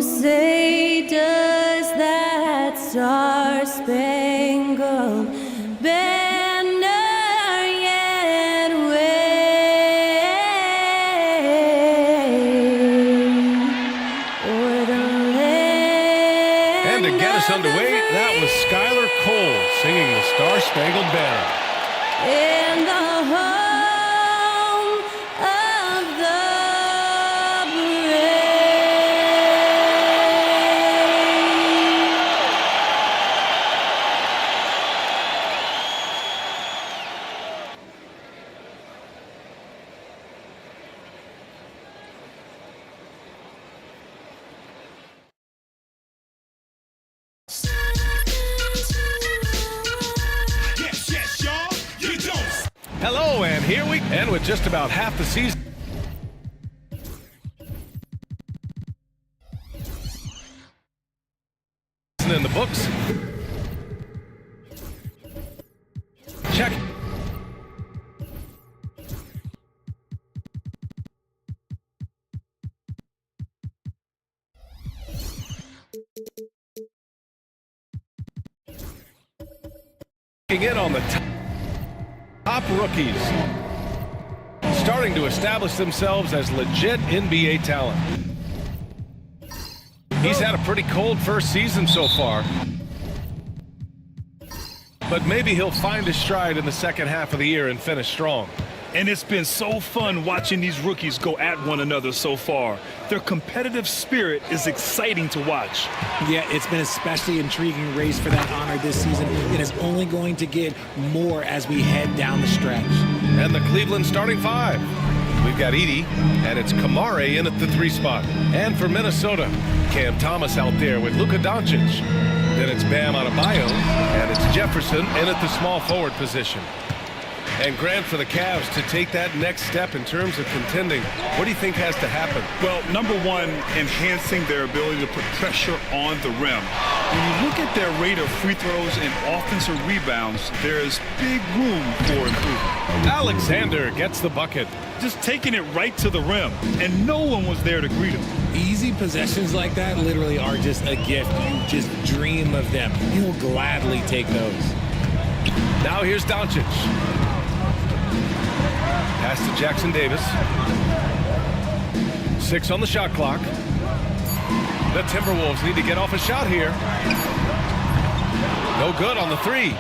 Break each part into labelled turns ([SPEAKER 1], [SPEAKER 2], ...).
[SPEAKER 1] say, does that star-spangled banner yet wave o'er the land?
[SPEAKER 2] And to get us underway, that was Skylar Cole singing the Star-Spangled Banner.
[SPEAKER 1] In the home of the brave.
[SPEAKER 2] Hello, and here we end with just about half the season in the books. Check. In on the top rookies, starting to establish themselves as legit NBA talent. He's had a pretty cold first season so far, but maybe he'll find his stride in the second half of the year and finish strong.
[SPEAKER 3] And it's been so fun watching these rookies go at one another so far. Their competitive spirit is exciting to watch.
[SPEAKER 4] Yeah, it's been especially intriguing race for that honor this season. It is only going to get more as we head down the stretch.
[SPEAKER 2] And the Cleveland starting five. We've got Edey, and it's Kamare in at the 3 spot. And for Minnesota, Cam Thomas out there with Luka Doncic. Then it's Bam Adebayo, and it's Jefferson in at the small forward position. And Grant, for the Cavs to take that next step in terms of contending, what do you think has to happen?
[SPEAKER 3] Well, number one, enhancing their ability to put pressure on the rim. When you look at their rate of free throws and offensive rebounds, there is big room for improvement.
[SPEAKER 2] Alexander gets the bucket.
[SPEAKER 3] Just taking it right to the rim, and no one was there to greet him.
[SPEAKER 4] Easy possessions like that literally are just a gift. You just dream of them. You'll gladly take those.
[SPEAKER 2] Now here's Doncic. Pass to Jackson Davis. 6 on the shot clock. The Timberwolves need to get off a shot here. No good on the 3.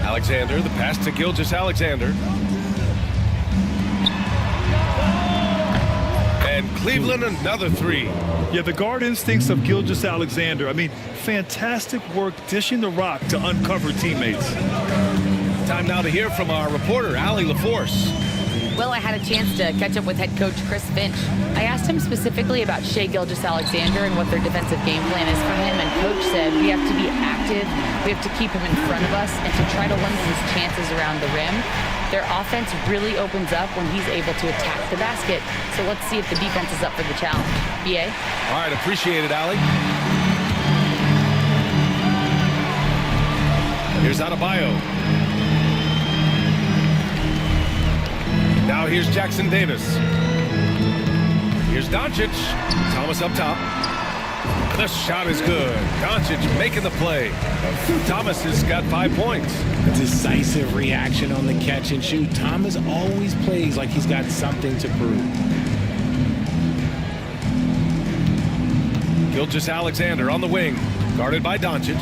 [SPEAKER 2] Alexander, the pass to Gilgeous-Alexander. And Cleveland, another 3.
[SPEAKER 3] Yeah, the guard instincts of Gilgeous-Alexander. I mean, fantastic work dishing the rock to uncover teammates.
[SPEAKER 2] Time now to hear from our reporter, Allie LaForce.
[SPEAKER 5] Well, I had a chance to catch up with head coach Chris Finch. I asked him specifically about Shai Gilgeous-Alexander and what their defensive game plan is for him, and Coach said we have to be active, we have to keep him in front of us, and to try to limit his chances around the rim. Their offense really opens up when he's able to attack the basket. So let's see if the defense is up for the challenge. BA?
[SPEAKER 2] All right, appreciate it, Allie. Here's Adebayo. Now here's Jackson Davis. Here's Doncic. Thomas up top. The shot is good. Doncic making the play. Thomas has got 5 points.
[SPEAKER 4] Decisive reaction on the catch and shoot. Thomas always plays like he's got something to prove.
[SPEAKER 2] Gilgeous-Alexander on the wing. Guarded by Doncic.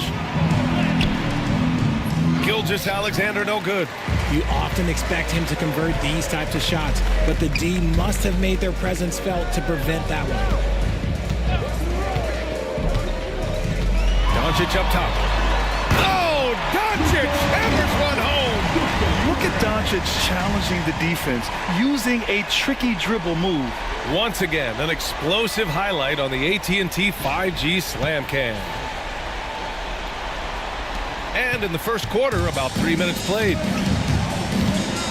[SPEAKER 2] Gilgeous-Alexander no good.
[SPEAKER 4] You often expect him to convert these types of shots, but the D must have made their presence felt to prevent that one.
[SPEAKER 2] Doncic up top. Oh, Doncic hammers one home.
[SPEAKER 3] Look at Doncic challenging the defense, using a tricky dribble move.
[SPEAKER 2] Once again, an explosive highlight on the AT&T 5G Slam Cam. And in the first quarter, about 3 minutes played.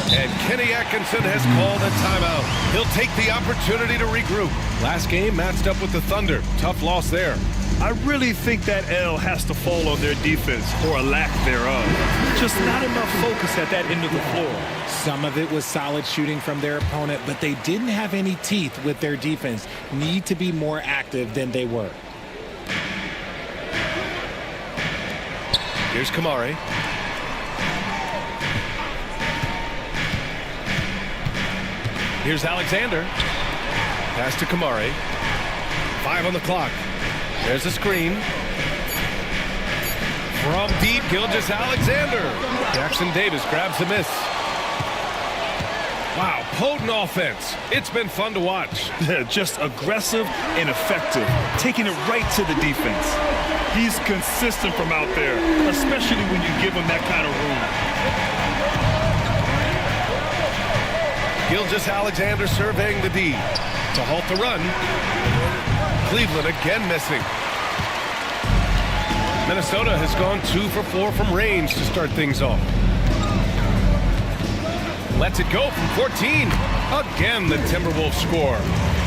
[SPEAKER 2] And Kenny Atkinson has called a timeout. He'll take the opportunity to regroup. Last game matched up with the Thunder. Tough loss there.
[SPEAKER 3] I really think that L has to fall on their defense, or a lack thereof. Just not enough focus at that end of the floor.
[SPEAKER 4] Some of it was solid shooting from their opponent, but they didn't have any teeth with their defense. Need to be more active than they were.
[SPEAKER 2] Here's Kamari. Here's Alexander. Pass to Kamari. 5 on the clock. There's a screen. From deep, Gilgeous-Alexander. Jackson Davis grabs the miss. Wow, potent offense. It's been fun to watch.
[SPEAKER 3] Just aggressive and effective, taking it right to the defense. He's consistent from out there, especially when you give him that kind of room.
[SPEAKER 2] Gilgeous-Alexander surveying the D to halt the run. Cleveland again missing. Minnesota has gone 2 for 4 from range to start things off. Lets it go from 14. Again, the Timberwolves score.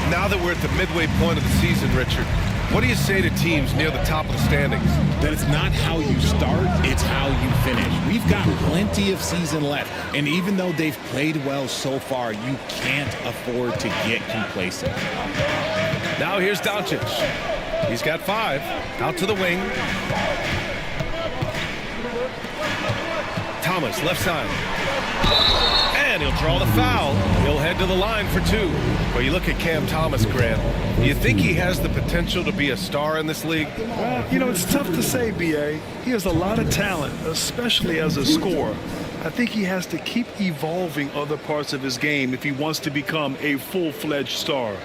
[SPEAKER 2] Now that we're at the midway point of the season, Richard, what do you say to teams near the top of the standings?
[SPEAKER 4] That it's not how you start, it's how you finish. We've got plenty of season left, and even though they've played well so far, you can't afford to get complacent.
[SPEAKER 2] Now here's Doncic. He's got 5. Out to the wing. Thomas, left side. And he'll draw the foul. He'll head to the line for 2. Well, you look at Cam Thomas, Grant. Do you think he has the potential to be a star in this league?
[SPEAKER 3] Well, you know, it's tough to say, B.A. He has a lot of talent, especially as a scorer. I think he has to keep evolving other parts of his game if he wants to become a full-fledged star.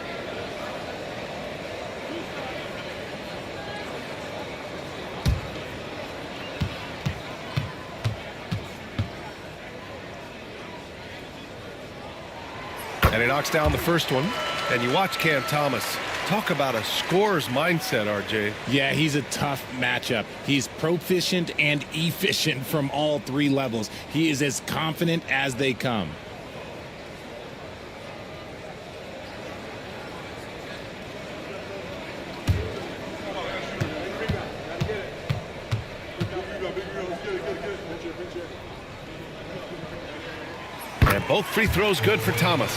[SPEAKER 2] And he knocks down the first one. And you watch Cam Thomas. Talk about a scorer's mindset, RJ.
[SPEAKER 4] Yeah, he's a tough matchup. He's proficient and efficient from all 3 levels. He is as confident as they come.
[SPEAKER 2] And both free throws good for Thomas.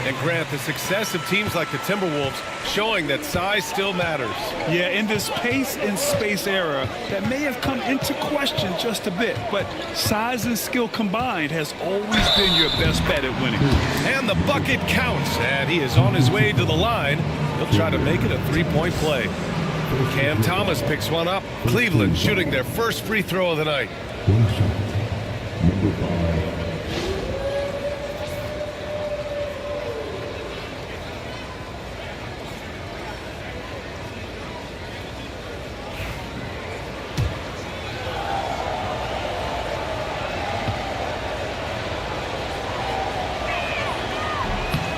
[SPEAKER 2] And Grant, the success of teams like the Timberwolves showing that size still matters.
[SPEAKER 3] Yeah, in this pace and space era, that may have come into question just a bit, but size and skill combined has always been your best bet at winning.
[SPEAKER 2] And the bucket counts, and he is on his way to the line. He'll try to make it a 3-point play. Cam Thomas picks one up. Cleveland shooting their first free throw of the night.
[SPEAKER 6] Number 5.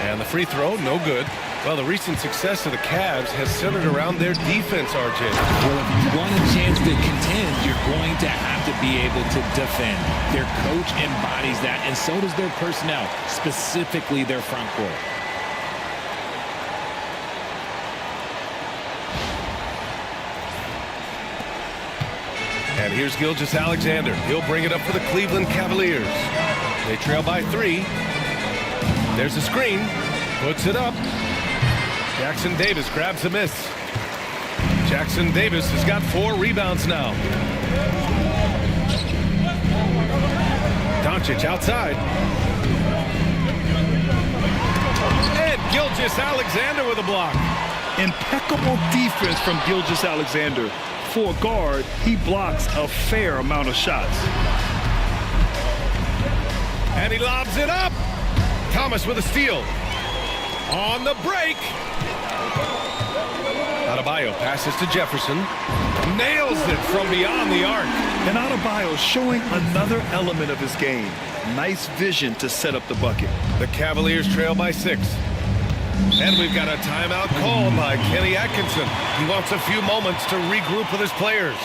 [SPEAKER 2] And the free throw, no good. Well, the recent success of the Cavs has centered around their defense, RJ.
[SPEAKER 4] Well, if you want a chance to contend, you're going to have to be able to defend. Their coach embodies that, and so does their personnel, specifically their front court.
[SPEAKER 2] And here's Gilgeous-Alexander. He'll bring it up for the Cleveland Cavaliers. They trail by 3. There's a screen. Puts it up. Jackson Davis grabs the miss. Jackson Davis has got 4 rebounds now. Doncic outside. And Gilgeous-Alexander with a block.
[SPEAKER 3] Impeccable defense from Gilgeous-Alexander. For a guard, he blocks a fair amount of shots.
[SPEAKER 2] And he lobs it up. Thomas with a steal. On the break. Adebayo passes to Jefferson. Nails it from beyond the arc.
[SPEAKER 3] And Adebayo showing another element of his game. Nice vision to set up the bucket.
[SPEAKER 2] The Cavaliers trail by 6. And we've got a timeout called by Kenny Atkinson. He wants a few moments to regroup with his players.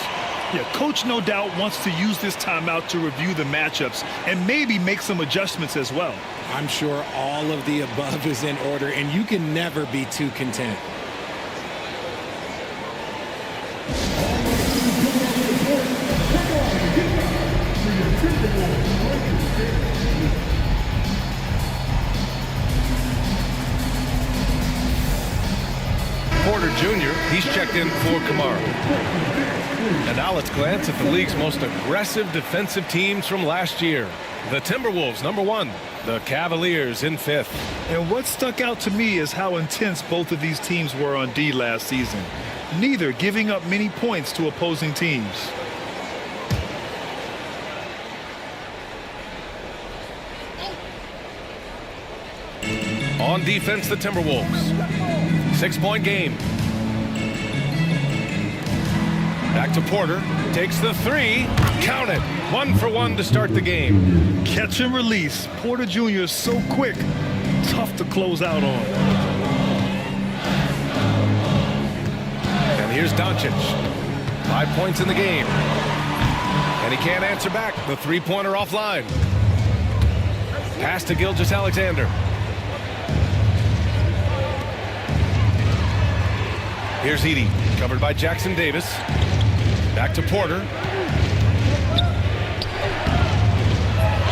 [SPEAKER 3] Yeah, coach no doubt wants to use this timeout to review the matchups and maybe make some adjustments as well.
[SPEAKER 4] I'm sure all of the above is in order, and you can never be too content.
[SPEAKER 2] Jr. He's checked in for Kamara. And now let's glance at the league's most aggressive defensive teams from last year. The Timberwolves, number 1. The Cavaliers in 5th.
[SPEAKER 3] And what stuck out to me is how intense both of these teams were on D last season. Neither giving up many points to opposing teams.
[SPEAKER 2] On defense, the Timberwolves. 6-point game. Back to Porter. Takes the 3. Count it. 1 for 1 to start the game.
[SPEAKER 3] Catch and release. Porter Jr. is so quick. Tough to close out on.
[SPEAKER 2] And here's Doncic. 5 points in the game. And he can't answer back. The three-pointer offline. Pass to Gilgeous-Alexander. Here's Edey, covered by Jackson Davis. Back to Porter.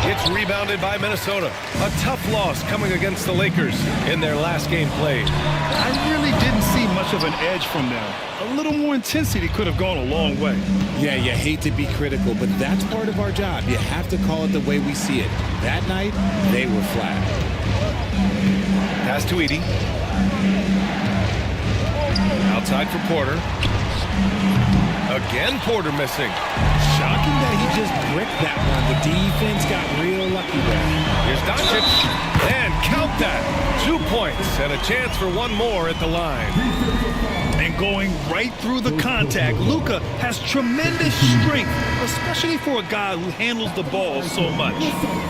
[SPEAKER 2] It's rebounded by Minnesota. A tough loss coming against the Lakers in their last game played.
[SPEAKER 3] I really didn't see much of an edge from them. A little more intensity could have gone a long way.
[SPEAKER 4] Yeah, you hate to be critical, but that's part of our job. You have to call it the way we see it. That night, they were flat.
[SPEAKER 2] Pass to Edey. Outside for Porter. Again, Porter missing.
[SPEAKER 4] Shocking that he just bricked that one. The defense got real lucky there.
[SPEAKER 2] Here's Doncic. And count that. 2 points and a chance for one more at the line.
[SPEAKER 3] And going right through the contact, Luka has tremendous strength, especially for a guy who handles the ball so much.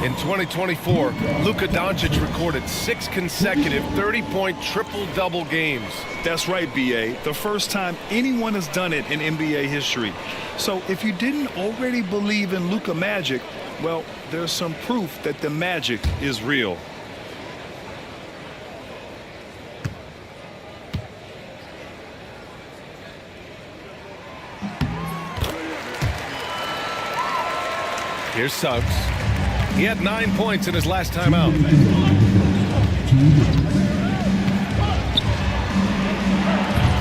[SPEAKER 2] In 2024, Luka Doncic recorded 6 consecutive 30-point triple-double games.
[SPEAKER 3] That's right, B.A. The first time anyone has done it in NBA history. So if you didn't already believe in Luka magic, well, there's some proof that the magic is real.
[SPEAKER 2] Here's Suggs. He had 9 points in his last time out.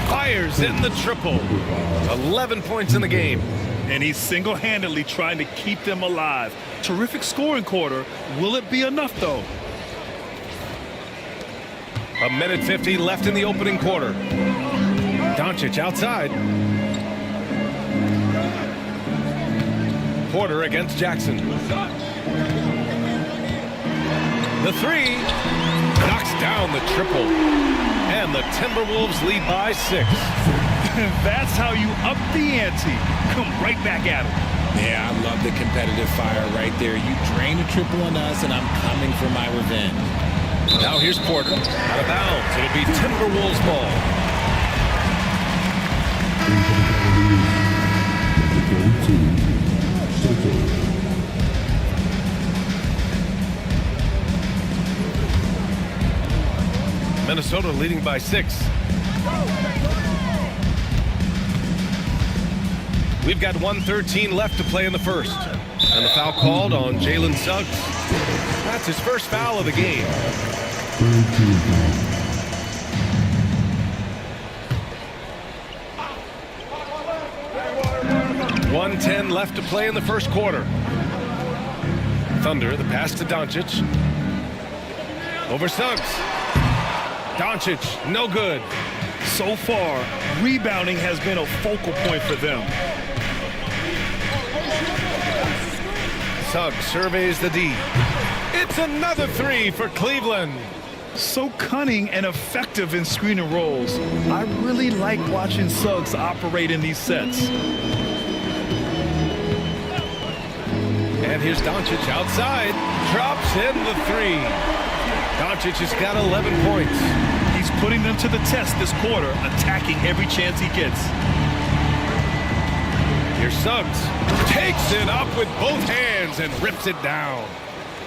[SPEAKER 2] Fires in the triple. 11 points in the game.
[SPEAKER 3] And he's single-handedly trying to keep them alive. Terrific scoring quarter. Will it be enough, though?
[SPEAKER 2] 1:50 left in the opening quarter. Doncic outside. Porter against Jackson. The 3 knocks down the triple. And the Timberwolves lead by 6.
[SPEAKER 3] That's how you up the ante. Come right back at him.
[SPEAKER 4] Yeah, I love the competitive fire right there. You drain a triple on us, and I'm coming for my revenge.
[SPEAKER 2] Now here's Porter. Out of bounds. It'll be Timberwolves ball. Minnesota leading by 6. We've got 1:13 left to play in the first. And the foul called on Jalen Suggs. That's his first foul of the game. .110 left to play in the first quarter. Thunder, the pass to Doncic. Over Suggs. Doncic, no good.
[SPEAKER 3] So far, rebounding has been a focal point for them.
[SPEAKER 2] Suggs surveys the D. It's another 3 for Cleveland.
[SPEAKER 3] So cunning and effective in screen and rolls. I really like watching Suggs operate in these sets.
[SPEAKER 2] And here's Doncic outside. Drops in the 3. Doncic has got 11 points.
[SPEAKER 3] He's putting them to the test this quarter, attacking every chance he gets.
[SPEAKER 2] Here's Suggs. Takes it up with both hands and rips it down.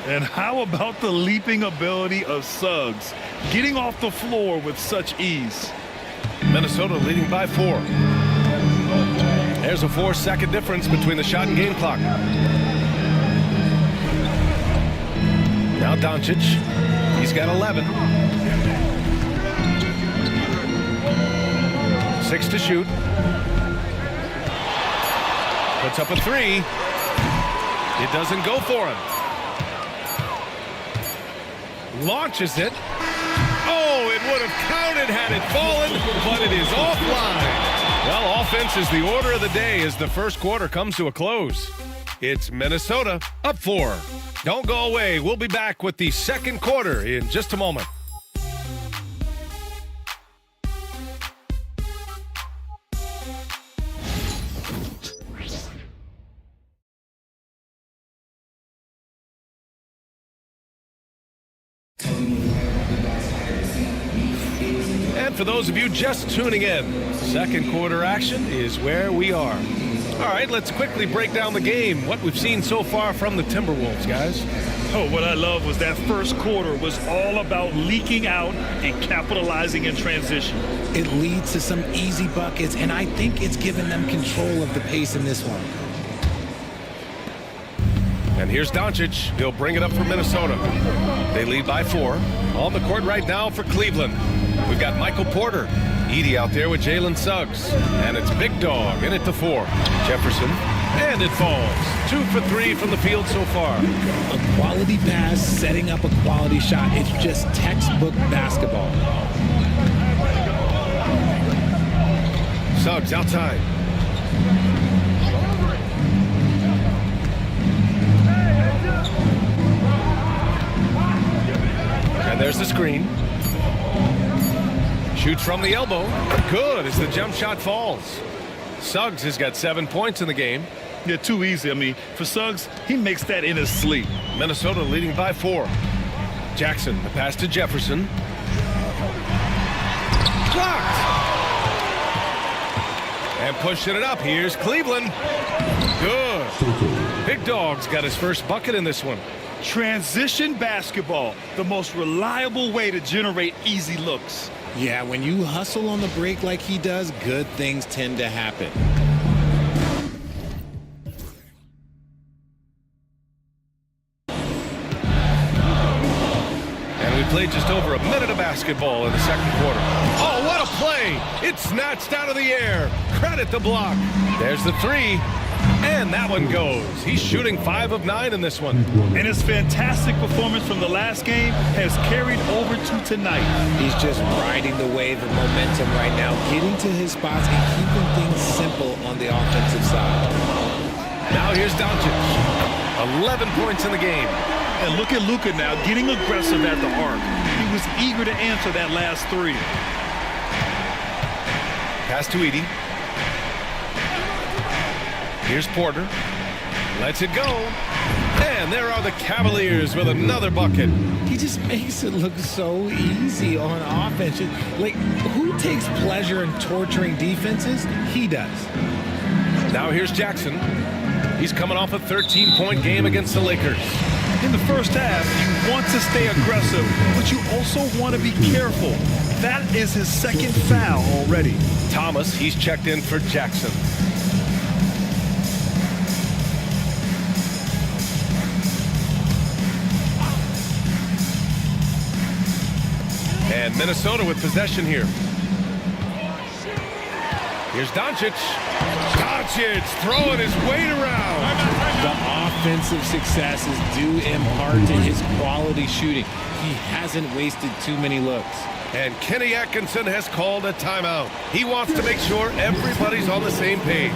[SPEAKER 3] And how about the leaping ability of Suggs, getting off the floor with such ease?
[SPEAKER 2] Minnesota leading by 4. There's a 4-second difference between the shot and game clock. Now Doncic. He's got 11. 6 to shoot. Puts up a 3. It doesn't go for him. Launches it. Oh, it would have counted had it fallen, but it is offline. Well, offense is the order of the day as the first quarter comes to a close. It's Minnesota up 4. Don't go away. We'll be back with the second quarter in just a moment. And for those of you just tuning in, second quarter action is where we are. All right, let's quickly break down the game, what we've seen so far from the Timberwolves, guys.
[SPEAKER 3] Oh, what I love was that first quarter was all about leaking out and capitalizing in transition.
[SPEAKER 4] It leads to some easy buckets, and I think it's given them control of the pace in this one.
[SPEAKER 2] And here's Doncic. He'll bring it up for Minnesota. They lead by 4. On the court right now for Cleveland. We've got Michael Porter. Edie out there with Jalen Suggs. And it's Big Dog in it to 4. Jefferson. And it falls. 2 for 3 from the field so far.
[SPEAKER 4] A quality pass, setting up a quality shot. It's just textbook basketball.
[SPEAKER 2] Suggs outside. And there's the screen. Shoots from the elbow. Good as the jump shot falls. Suggs has got 7 points in the game.
[SPEAKER 3] Yeah, too easy. I mean, for Suggs, he makes that in his sleep.
[SPEAKER 2] Minnesota leading by 4. Jackson, the pass to Jefferson. Blocked. And pushing it up. Here's Cleveland. Good. Big Dog's got his first bucket in this one.
[SPEAKER 3] Transition basketball, the most reliable way to generate easy looks.
[SPEAKER 4] Yeah, when you hustle on the break like he does, good things tend to happen.
[SPEAKER 2] And we played just over a minute of basketball in the second quarter. Oh, what a play! It's snatched out of the air. Credit the block. There's the 3. And that one goes. He's shooting 5 of 9 in this one.
[SPEAKER 3] And his fantastic performance from the last game has carried over to tonight.
[SPEAKER 4] He's just riding the wave of momentum right now, getting to his spots and keeping things simple on the offensive side.
[SPEAKER 2] Now here's Doncic. 11 points in the game.
[SPEAKER 3] And look at Luka now getting aggressive at the arc. He was eager to answer that last 3.
[SPEAKER 2] Pass to Edie. Here's Porter. Lets it go. And there are the Cavaliers with another bucket.
[SPEAKER 4] He just makes it look so easy on offense. Like, who takes pleasure in torturing defenses? He does.
[SPEAKER 2] Now here's Jackson. He's coming off a 13-point game against the Lakers.
[SPEAKER 3] In the first half, you want to stay aggressive, but you also want to be careful. That is his second foul already.
[SPEAKER 2] Thomas, he's checked in for Jackson. And Minnesota with possession here. Here's Doncic. Doncic throwing his weight around.
[SPEAKER 4] The offensive success is due in part to his quality shooting. He hasn't wasted too many looks.
[SPEAKER 2] And Kenny Atkinson has called a timeout. He wants to make sure everybody's on the same page.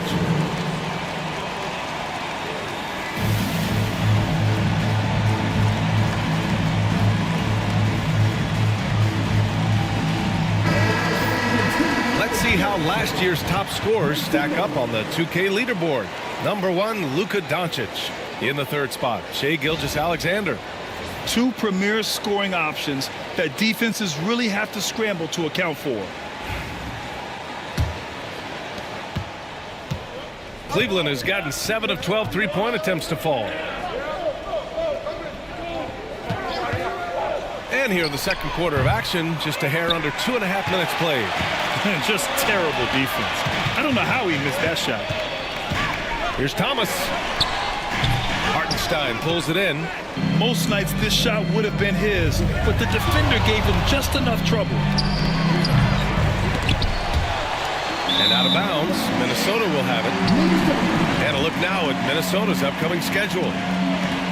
[SPEAKER 2] Let's see how last year's top scorers stack up on the 2K leaderboard. Number 1, Luka Doncic. In the third spot, Shai Gilgeous-Alexander.
[SPEAKER 3] 2 premier scoring options that defenses really have to scramble to account for.
[SPEAKER 2] Cleveland has gotten 7 of 12 three-point attempts to fall. And here in the second quarter of action, just a hair under 2.5 minutes played.
[SPEAKER 3] Just terrible defense. I don't know how he missed that shot.
[SPEAKER 2] Here's Thomas. Hartenstein pulls it in.
[SPEAKER 3] Most nights this shot would have been his, but the defender gave him just enough trouble.
[SPEAKER 2] And out of bounds, Minnesota will have it. And a look now at Minnesota's upcoming schedule.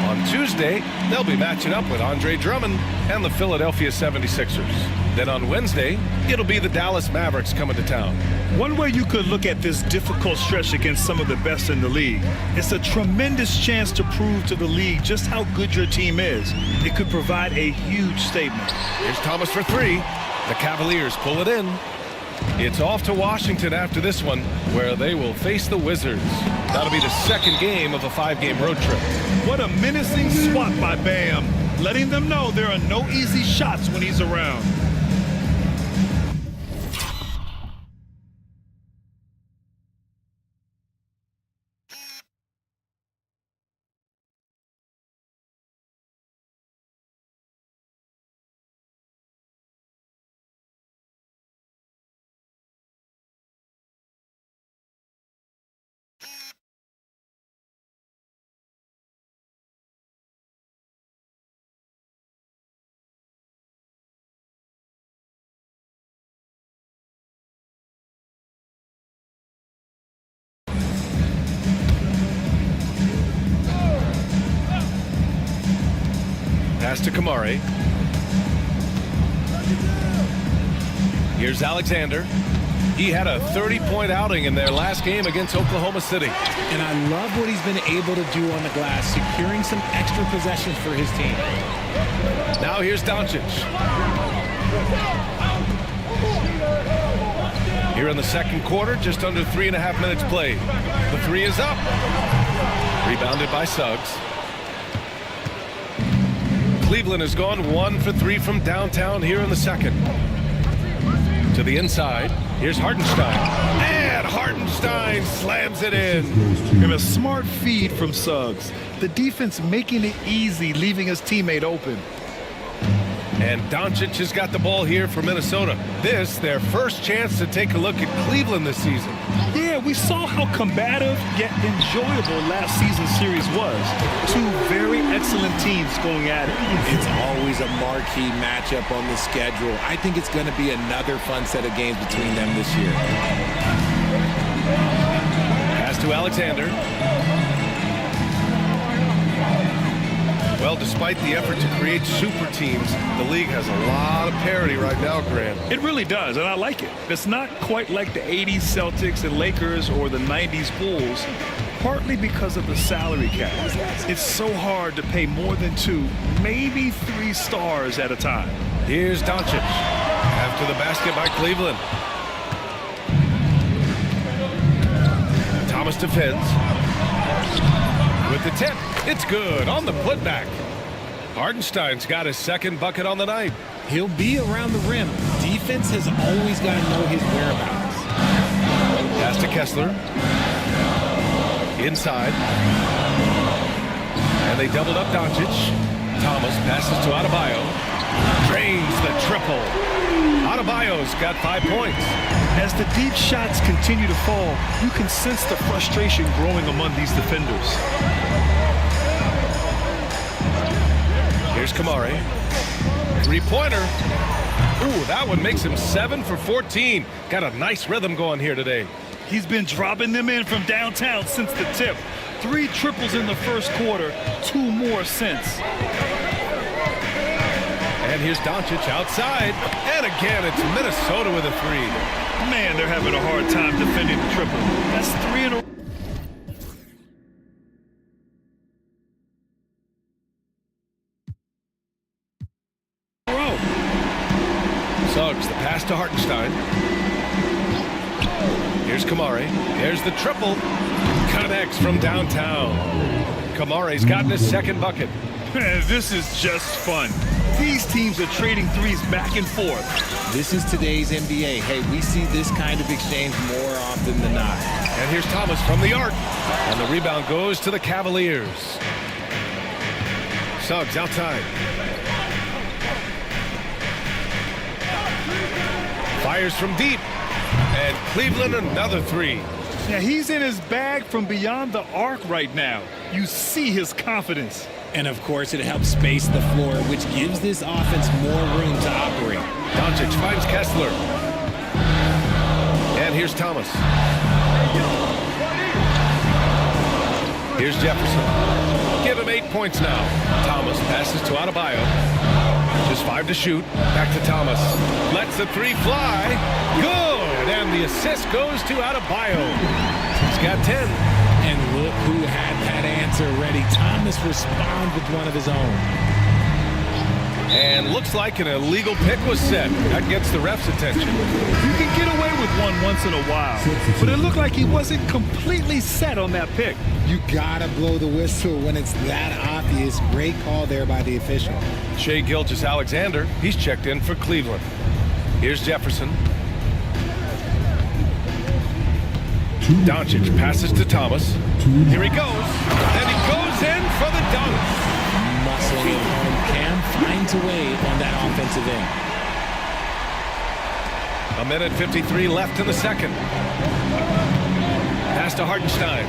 [SPEAKER 2] On Tuesday, they'll be matching up with Andre Drummond and the Philadelphia 76ers. Then on Wednesday, it'll be the Dallas Mavericks coming to town.
[SPEAKER 3] One way you could look at this difficult stretch against some of the best in the league, it's a tremendous chance to prove to the league just how good your team is. It could provide a huge statement.
[SPEAKER 2] Here's Thomas for three. The Cavaliers pull it in. It's off to Washington after this one, where they will face the Wizards. That'll be the second game of a 5-game road trip.
[SPEAKER 3] What a menacing swat by Bam, letting them know there are no easy shots when he's around.
[SPEAKER 2] Pass to Kamari. Here's Alexander. He had a 30-point outing in their last game against Oklahoma City.
[SPEAKER 4] And I love what he's been able to do on the glass, securing some extra possessions for his team.
[SPEAKER 2] Now here's Doncic. Here in the second quarter, just under 3.5 minutes played. The three is up. Rebounded by Suggs. Cleveland has gone 1 for 3 from downtown here in the second. To the inside. Here's Hartenstein. And Hartenstein slams it in.
[SPEAKER 3] And a smart feed from Suggs. The defense making it easy, leaving his teammate open.
[SPEAKER 2] And Doncic has got the ball here for Minnesota. This, their first chance to take a look at Cleveland this season.
[SPEAKER 3] Yeah, we saw how combative yet enjoyable last season's series was. Two very excellent teams going at it.
[SPEAKER 4] It's always a marquee matchup on the schedule. I think it's going to be another fun set of games between them this year.
[SPEAKER 2] Pass to Alexander. Well, despite the effort to create super teams, the league has a lot of parity right now, Grant.
[SPEAKER 3] It really does, and I like it. It's not quite like the 80s Celtics and Lakers or the 90s Bulls, partly because of the salary cap. It's so hard to pay more than 2, maybe 3 stars at a time.
[SPEAKER 2] Here's Doncic. After the basket by Cleveland. Thomas defends. With the tip, it's good on the putback. Hartenstein's got his second bucket on the night.
[SPEAKER 4] He'll be around the rim. Defense has always got to know his whereabouts.
[SPEAKER 2] Pass to Kessler. Inside. And they doubled up Doncic. Thomas passes to Adebayo. Drains the triple. Adebayo's got 5 points.
[SPEAKER 3] As the deep shots continue to fall, you can sense the frustration growing among these defenders.
[SPEAKER 2] Here's Kamari. Three-pointer. Ooh, that one makes him 7 for 14. Got a nice rhythm going here today.
[SPEAKER 3] He's been dropping them in from downtown since the tip. 3 triples in the first quarter, 2 more since.
[SPEAKER 2] And here's Doncic outside. And again, it's Minnesota with a 3.
[SPEAKER 3] Man, they're having a hard time defending the triple. That's 3 in a row.
[SPEAKER 2] Suggs, the pass to Hartenstein. Here's Kamari. There's the triple. Connects from downtown. Kamari's gotten his second bucket.
[SPEAKER 3] Man, this is just fun. These teams are trading threes back and forth.
[SPEAKER 4] This is today's NBA. Hey, we see this kind of exchange more often than not.
[SPEAKER 2] And here's Thomas from the arc. And the rebound goes to the Cavaliers. Suggs outside. Fires from deep. And Cleveland another 3.
[SPEAKER 3] Now, he's in his bag from beyond the arc right now. You see his confidence.
[SPEAKER 4] And, of course, it helps space the floor, which gives this offense more room to operate.
[SPEAKER 2] Doncic finds Kessler. And And here's Thomas. Here's Jefferson. Give him 8 points now. Thomas passes to Adebayo. Just 5 to shoot. Back to Thomas. Lets the 3 fly. Good. And the assist goes to Adebayo. He's got 10.
[SPEAKER 4] And look who had that answer ready. Thomas responds with one of his own.
[SPEAKER 2] And looks like an illegal pick was set. That gets the ref's attention.
[SPEAKER 3] You can get away with one once in a while, but it looked like he wasn't completely set on that pick.
[SPEAKER 4] You gotta blow the whistle when it's that obvious. Great call there by the official.
[SPEAKER 2] Shai Gilgeous-Alexander, he's checked in for Cleveland. Here's Jefferson. Doncic passes to Thomas. Here he goes. And he goes in for the dunk.
[SPEAKER 4] Muscling it home. Cam finds a way on that offensive end.
[SPEAKER 2] A minute 53 left in the second. Pass to Hartenstein.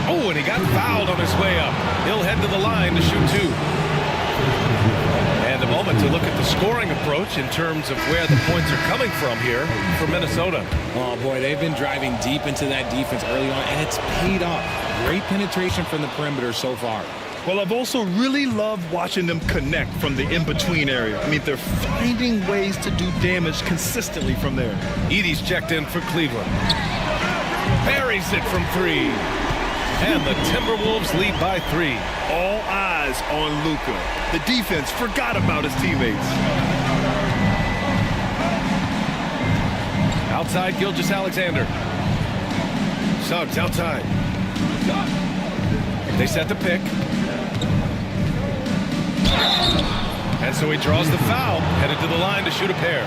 [SPEAKER 2] Oh, and he got fouled on his way up. He'll head to the line to shoot 2. And a moment to look at the scoring approach in terms of where the points are coming from here for Minnesota.
[SPEAKER 4] Oh, boy, they've been driving deep into that defense early on, and it's paid off. Great penetration from the perimeter so far.
[SPEAKER 3] Well, I've also really loved watching them connect from the in-between area. I mean, they're finding ways to do damage consistently from there.
[SPEAKER 2] Edey's checked in for Cleveland. Buries it from 3. And the Timberwolves lead by 3.
[SPEAKER 3] All eyes on Luka. The defense forgot about his teammates.
[SPEAKER 2] Outside Gilgeous-Alexander. Suggs outside. They set the pick. And so he draws the foul, headed to the line to shoot a pair.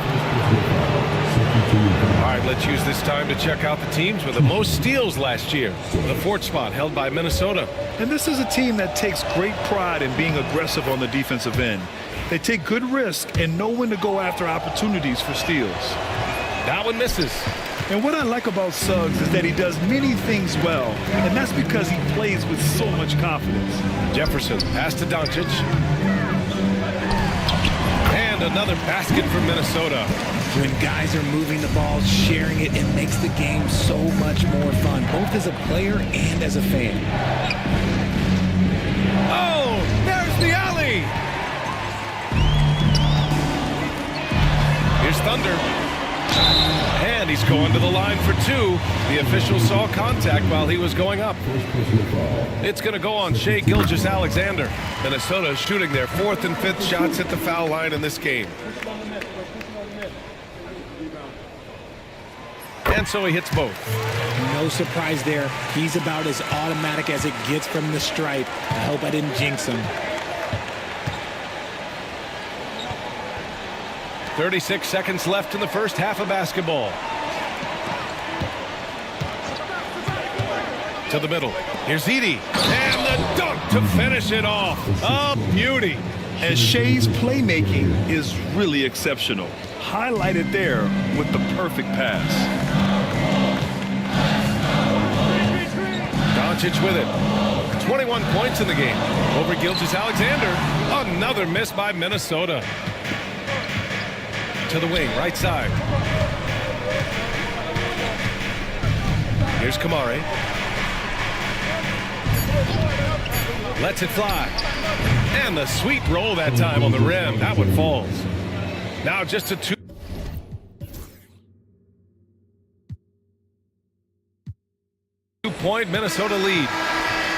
[SPEAKER 2] All right, let's use this time to check out the teams with the most steals last year. The 4th spot held by Minnesota.
[SPEAKER 3] And this is a team that takes great pride in being aggressive on the defensive end. They take good risk and know when to go after opportunities for steals.
[SPEAKER 2] That one misses.
[SPEAKER 3] And what I like about Suggs is that he does many things well, and that's because he plays with so much confidence.
[SPEAKER 2] Jefferson, pass to Doncic. And another basket for Minnesota.
[SPEAKER 4] When guys are moving the ball, sharing it, it makes the game so much more fun, both as a player and as a fan.
[SPEAKER 2] Oh, there's the alley. Here's Thunder. And he's going to the line for 2. The official saw contact while he was going up. It's going to go on Shai Gilgeous-Alexander. Minnesota shooting their 4th and 5th shots at the foul line in this game. And so he hits both.
[SPEAKER 4] No surprise there. He's about as automatic as it gets from the stripe. I hope I didn't jinx him.
[SPEAKER 2] 36 seconds left in the first half of basketball. To the middle. Here's Edey. And the dunk to finish it off. A beauty.
[SPEAKER 3] And Shai's playmaking is really exceptional. Highlighted there with the perfect pass.
[SPEAKER 2] Doncic with it. 21 points in the game. Over Gilgeous-Alexander. Another miss by Minnesota. To the wing, right side. Here's Kamari. Lets it fly. And the sweet roll that time on the rim. That one falls. Now just a 2-point Minnesota lead.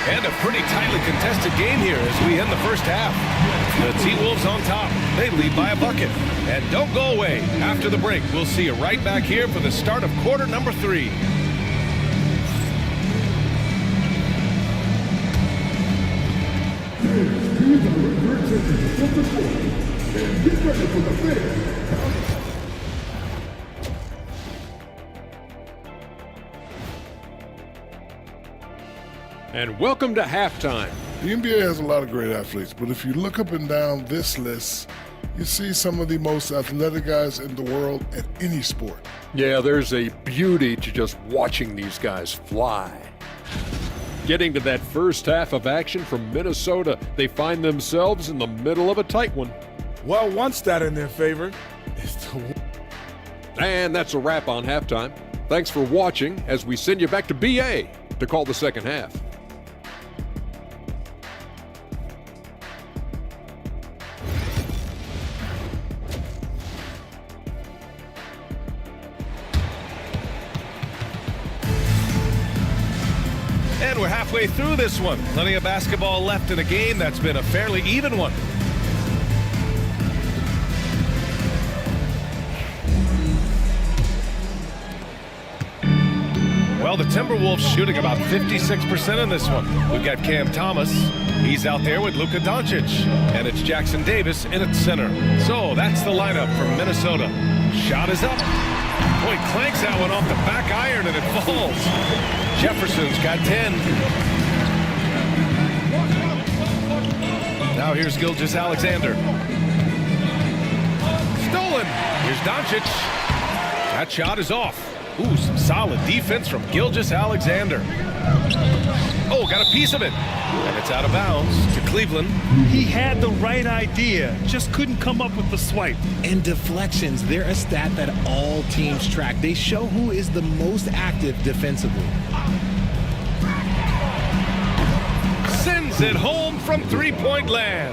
[SPEAKER 2] And a pretty tightly contested game here as we end the first half. The T-Wolves on top. They lead by a bucket. And don't go away. After the break, we'll see you right back here for the start of quarter number 3.
[SPEAKER 7] And welcome to halftime.
[SPEAKER 8] The NBA has a lot of great athletes, but if you look up and down this list, you see some of the most athletic guys in the world at any sport.
[SPEAKER 7] Yeah, there's a beauty to just watching these guys fly. Getting to that first half of action from Minnesota, they find themselves in the middle of a tight one.
[SPEAKER 9] Well, one stat in their favor is to win.
[SPEAKER 7] And that's a wrap on halftime. Thanks for watching as we send you back to BA to call the second half.
[SPEAKER 2] And we're halfway through this one. Plenty of basketball left in a game that's been a fairly even one. Well, the Timberwolves shooting about 56% in this one. We've got Cam Thomas. He's out there with Luka Doncic. And it's Jackson Davis in at center. So that's the lineup for Minnesota. Shot is up. Boy, clanks that one off the back iron and it falls. Jefferson's got 10. Now here's Gilgeous-Alexander. Stolen. Here's Doncic. That shot is off. Ooh, some solid defense from Gilgeous-Alexander. Oh, got a piece of it. And it's out of bounds to Cleveland.
[SPEAKER 3] He had the right idea, just couldn't come up with the swipe.
[SPEAKER 4] And deflections, they're a stat that all teams track. They show who is the most active defensively.
[SPEAKER 2] Sends it home from three-point land.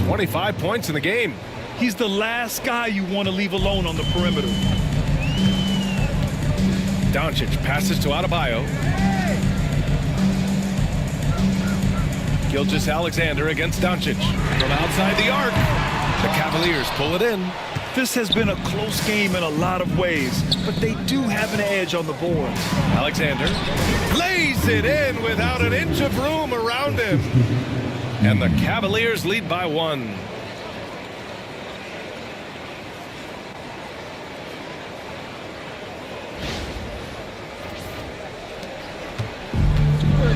[SPEAKER 2] 25 points in the game.
[SPEAKER 3] He's the last guy you want to leave alone on the perimeter.
[SPEAKER 2] Doncic passes to Adebayo. Gilgeous-Alexander against Doncic. From outside the arc. The Cavaliers pull it in.
[SPEAKER 3] This has been a close game in a lot of ways, but they do have an edge on the boards.
[SPEAKER 2] Alexander lays it in without an inch of room around him. And the Cavaliers lead by 1.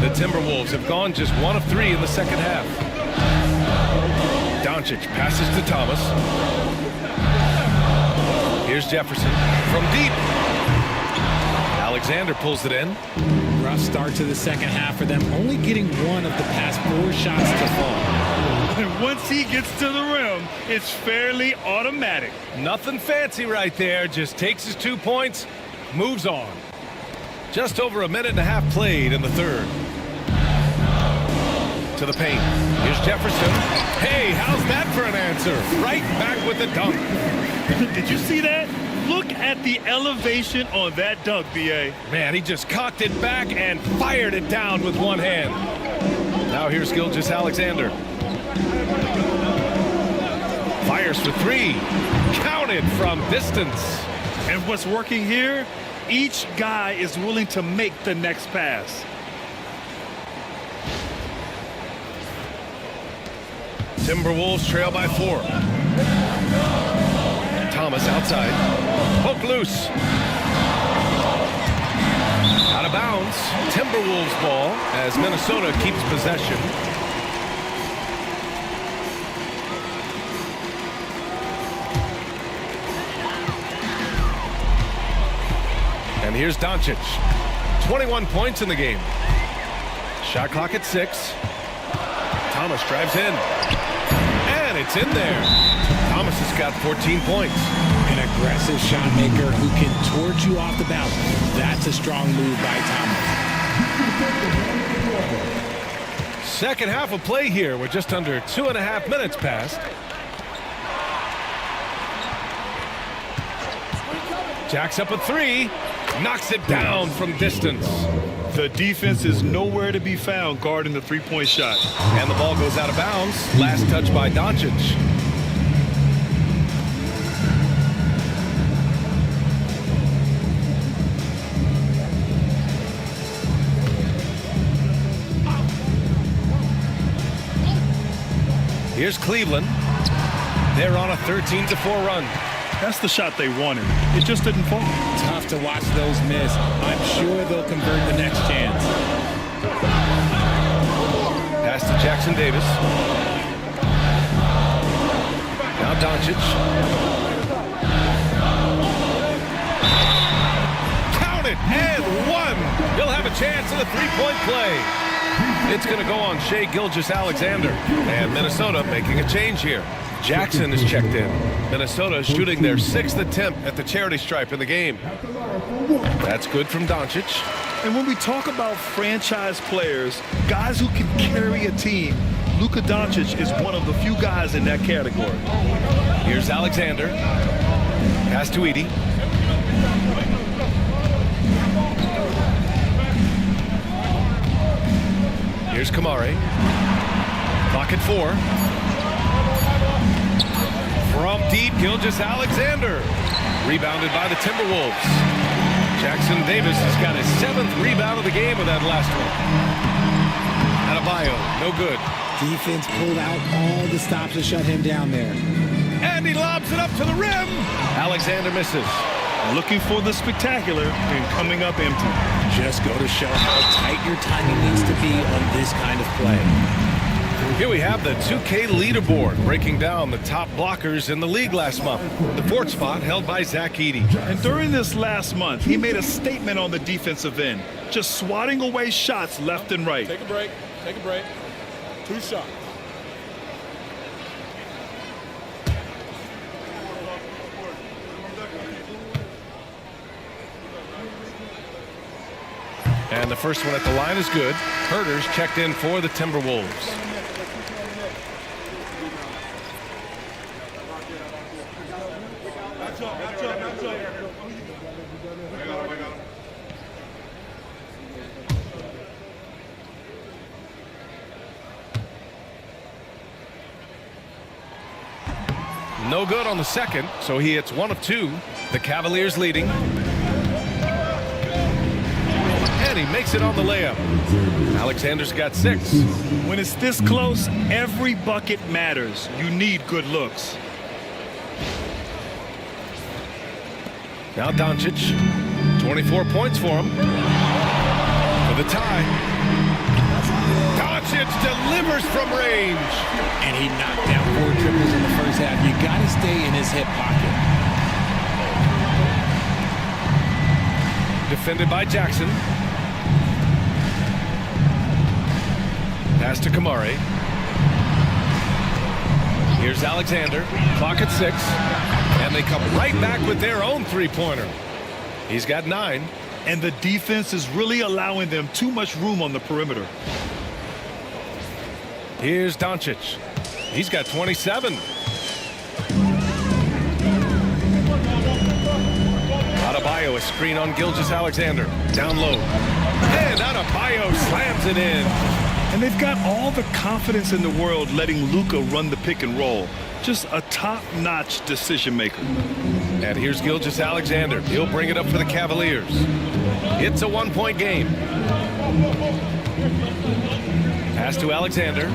[SPEAKER 2] The Timberwolves have gone just 1 of 3 in the second half. Doncic passes to Thomas. Here's Jefferson from deep. Alexander pulls it in.
[SPEAKER 4] Rough start to the second half for them, only getting 1 of the past 4 shots to fall.
[SPEAKER 3] And once he gets to the rim, it's fairly automatic.
[SPEAKER 2] Nothing fancy right there. Just takes his 2 points, moves on. Just over a minute and a half played in the third. To the paint. Here's Jefferson. Hey, how's that for an answer? Right back with the dunk.
[SPEAKER 3] Did you see that? Look at the elevation on that dunk, B.A.
[SPEAKER 2] Man, he just cocked it back and fired it down with one hand. Now here's Gilgeous-Alexander. Fires for 3. Counted from distance.
[SPEAKER 3] And what's working here? Each guy is willing to make the next pass.
[SPEAKER 2] Timberwolves trail by 4. Thomas outside. Poke loose. Out of bounds. Timberwolves ball as Minnesota keeps possession. And here's Doncic. 21 points in the game. Shot clock at 6. Thomas drives in. And it's in there. Thomas has got 14 points.
[SPEAKER 4] An aggressive shot maker who can torch you off the bounce. That's a strong move by Thomas.
[SPEAKER 2] Second half of play here. We're just under 2.5 minutes past. Jacks up a 3. Knocks it down from distance.
[SPEAKER 3] The defense is nowhere to be found guarding the three-point shot.
[SPEAKER 2] And the ball goes out of bounds. Last touch by Doncic. Here's Cleveland. They're on a 13-4 run.
[SPEAKER 3] That's the shot they wanted. It just didn't fall.
[SPEAKER 4] Tough to watch those miss. I'm sure they'll convert the next chance.
[SPEAKER 2] Pass to Jackson Davis. Now Doncic. Count it and 1. He'll have a chance at a 3-point play. It's going to go on Shai Gilgeous-Alexander. And Minnesota making a change here. Jackson is checked in. Minnesota is shooting their 6th attempt at the charity stripe in the game. That's good from Doncic.
[SPEAKER 3] And when we talk about franchise players, guys who can carry a team, Luka Doncic is one of the few guys in that category.
[SPEAKER 2] Here's Alexander. Pass to Edey. Here's Kamare. Clock at 4. From deep, Gilgeous-Alexander. Rebounded by the Timberwolves. Jackson Davis has got his 7th rebound of the game with that last one. Adebayo, no good.
[SPEAKER 4] Defense pulled out all the stops to shut him down there.
[SPEAKER 2] And he lobs it up to the rim. Alexander misses.
[SPEAKER 3] Looking for the spectacular and coming up empty.
[SPEAKER 4] Just go to show how tight your timing needs to be on this kind of play.
[SPEAKER 2] Here we have the 2K leaderboard breaking down the top blockers in the league last month. The 4th spot held by Zach Edey.
[SPEAKER 3] And during this last month, he made a statement on the defensive end, just swatting away shots left and right.
[SPEAKER 9] Take a break. Take a break. 2 shots.
[SPEAKER 2] And the first one at the line is good. Herter's checked in for the Timberwolves. No good on the second, so he hits 1 of 2. The Cavaliers leading. And he makes it on the layup. Alexander's got 6.
[SPEAKER 3] When it's this close, every bucket matters. You need good looks.
[SPEAKER 2] Now Doncic, 24 points for him. For the tie. Doncic delivers from range.
[SPEAKER 4] And he knocked down 4 triples in the first half. You got to stay in his hip pocket.
[SPEAKER 2] Defended by Jackson. Pass to Kamare. Here's Alexander. Clock at 6. And they come right back with their own 3-pointer. He's got 9.
[SPEAKER 3] And the defense is really allowing them too much room on the perimeter.
[SPEAKER 2] Here's Doncic. He's got 27. Adebayo, a screen on Gilgeous-Alexander. Down low. And Adebayo slams it in.
[SPEAKER 3] And they've got all the confidence in the world letting Luka run the pick and roll. Just a top-notch decision maker.
[SPEAKER 2] And here's Gilgeous-Alexander. He'll bring it up for the Cavaliers. It's a 1-point game. Pass to Alexander.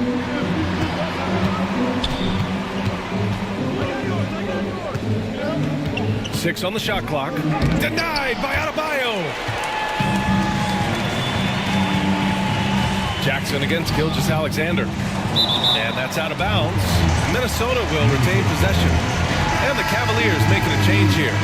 [SPEAKER 2] Six on the shot clock. Denied by Adebayo. Jackson against Gilgeous-Alexander. And that's out of bounds. Minnesota will retain possession. And the Cavaliers making a change here.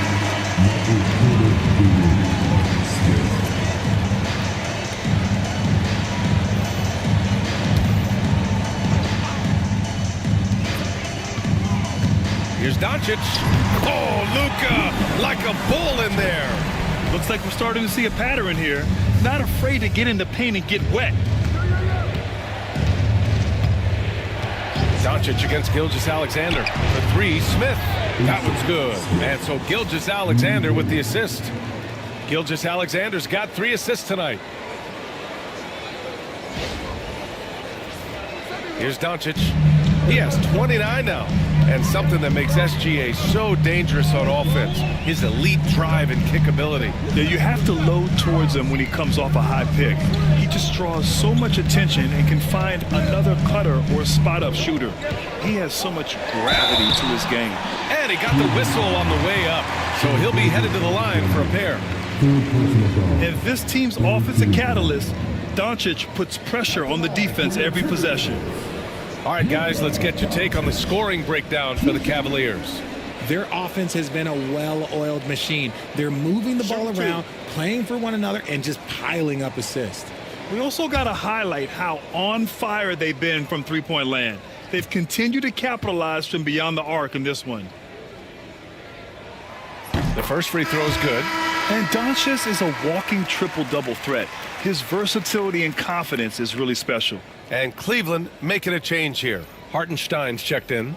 [SPEAKER 2] Here's Doncic. Oh, Luka, like a bull in there.
[SPEAKER 3] Looks like we're starting to see a pattern here. Not afraid to get in the paint and get wet.
[SPEAKER 2] Doncic against Gilgeous-Alexander. For 3, Smith. That one's good. And so Gilgeous-Alexander with the assist. Gilgeous-Alexander's got 3 assists tonight. Here's Doncic. He has 29 now. And something that makes SGA so dangerous on offense, his elite drive and kickability.
[SPEAKER 3] Yeah, you have to load towards him when he comes off a high pick. He just draws so much attention and can find another cutter or spot-up shooter. He has so much gravity to his game.
[SPEAKER 2] And he got the whistle on the way up, so he'll be headed to the line for a pair.
[SPEAKER 3] And this team's offensive catalyst, Doncic puts pressure on the defense every possession.
[SPEAKER 2] All right, guys, let's get your take on the scoring breakdown for the Cavaliers.
[SPEAKER 4] Their offense has been a well-oiled machine. They're moving the ball around, playing for one another, and just piling up assists.
[SPEAKER 3] We also got to highlight how on fire they've been from three-point land. They've continued to capitalize from beyond the arc in this one.
[SPEAKER 2] The first free throw is good.
[SPEAKER 3] And Doncic is a walking triple-double threat. His versatility and confidence is really special.
[SPEAKER 2] And Cleveland making a change here. Hartenstein's checked in.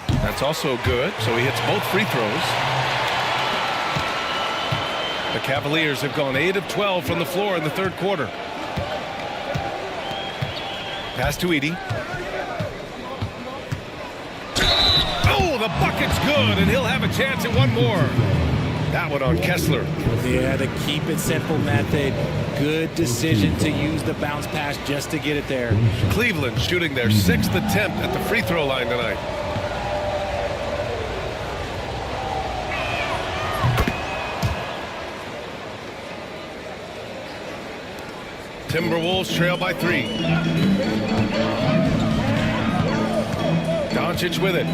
[SPEAKER 2] That's also good, so he hits both free throws. The Cavaliers have gone 8 of 12 from the floor in the third quarter. Pass to Edey. Oh, the bucket's good, and he'll have a chance at one more. That one on Kessler.
[SPEAKER 4] Yeah, the keep it simple method. Good decision to use the bounce pass just to get it there.
[SPEAKER 2] Cleveland shooting their 6th attempt at the free throw line tonight. Timberwolves trail by 3. Doncic with it.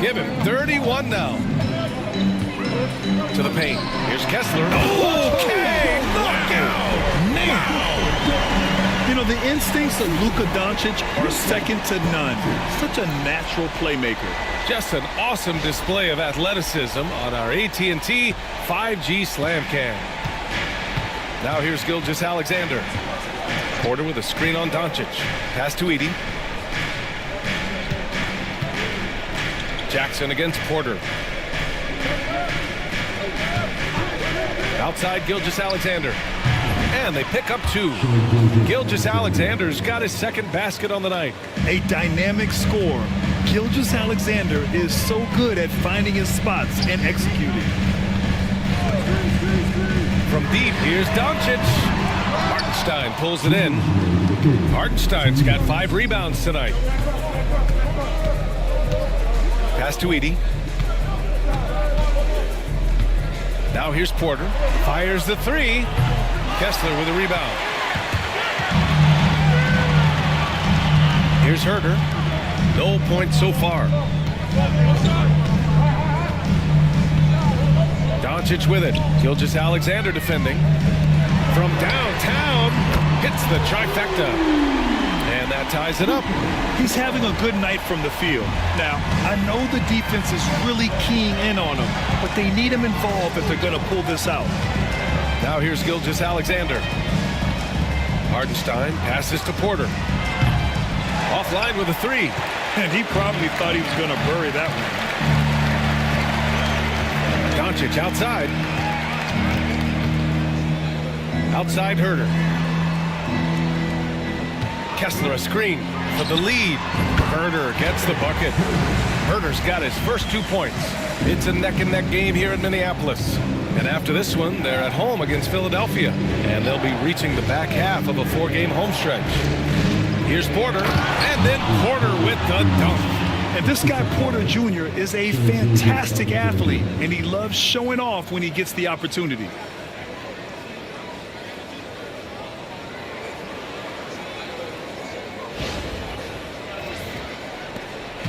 [SPEAKER 2] Give him 31 now. To the paint. Here's Kessler. Okay, knockout.
[SPEAKER 3] You know, the instincts of Luka Doncic are second to none. Such a natural playmaker.
[SPEAKER 2] Just an awesome display of athleticism on our AT&T 5G Slam Cam. Now here's Gilgeous-Alexander. Porter with a screen on Doncic. Pass to Edey. Jackson against Porter. Outside Gilgeous-Alexander. And they pick up 2. Gilgeous-Alexander's got his second basket on the night.
[SPEAKER 3] A dynamic scorer. Gilgeous-Alexander is so good at finding his spots and executing.
[SPEAKER 2] From deep, here's Doncic. Hartenstein pulls it in. Hartenstein's got 5 rebounds tonight. Pass to Edey. Now here's Porter. Fires the 3. Kessler with a rebound. Here's Herter. No points so far. Doncic with it. Gilgeous-Alexander defending. From downtown, hits the trifecta. And that ties it up.
[SPEAKER 3] He's having a good night from the field. Now, I know the defense is really keying in on him, but they need him involved if they're going to pull this out.
[SPEAKER 2] Now here's Gilgeous-Alexander. Hartenstein passes to Porter. Offline with a 3.
[SPEAKER 3] And he probably thought he was going to bury that one.
[SPEAKER 2] Doncic outside. Outside Herter. Kessler a screen for the lead. Herter gets the bucket. Herter's got his first 2 points. It's a neck-and-neck game here in Minneapolis. And after this one, they're at home against Philadelphia. And they'll be reaching the back half of a 4-game home stretch. Here's Porter. And then Porter with the dunk.
[SPEAKER 3] And this guy, Porter Jr., is a fantastic athlete. And he loves showing off when he gets the opportunity.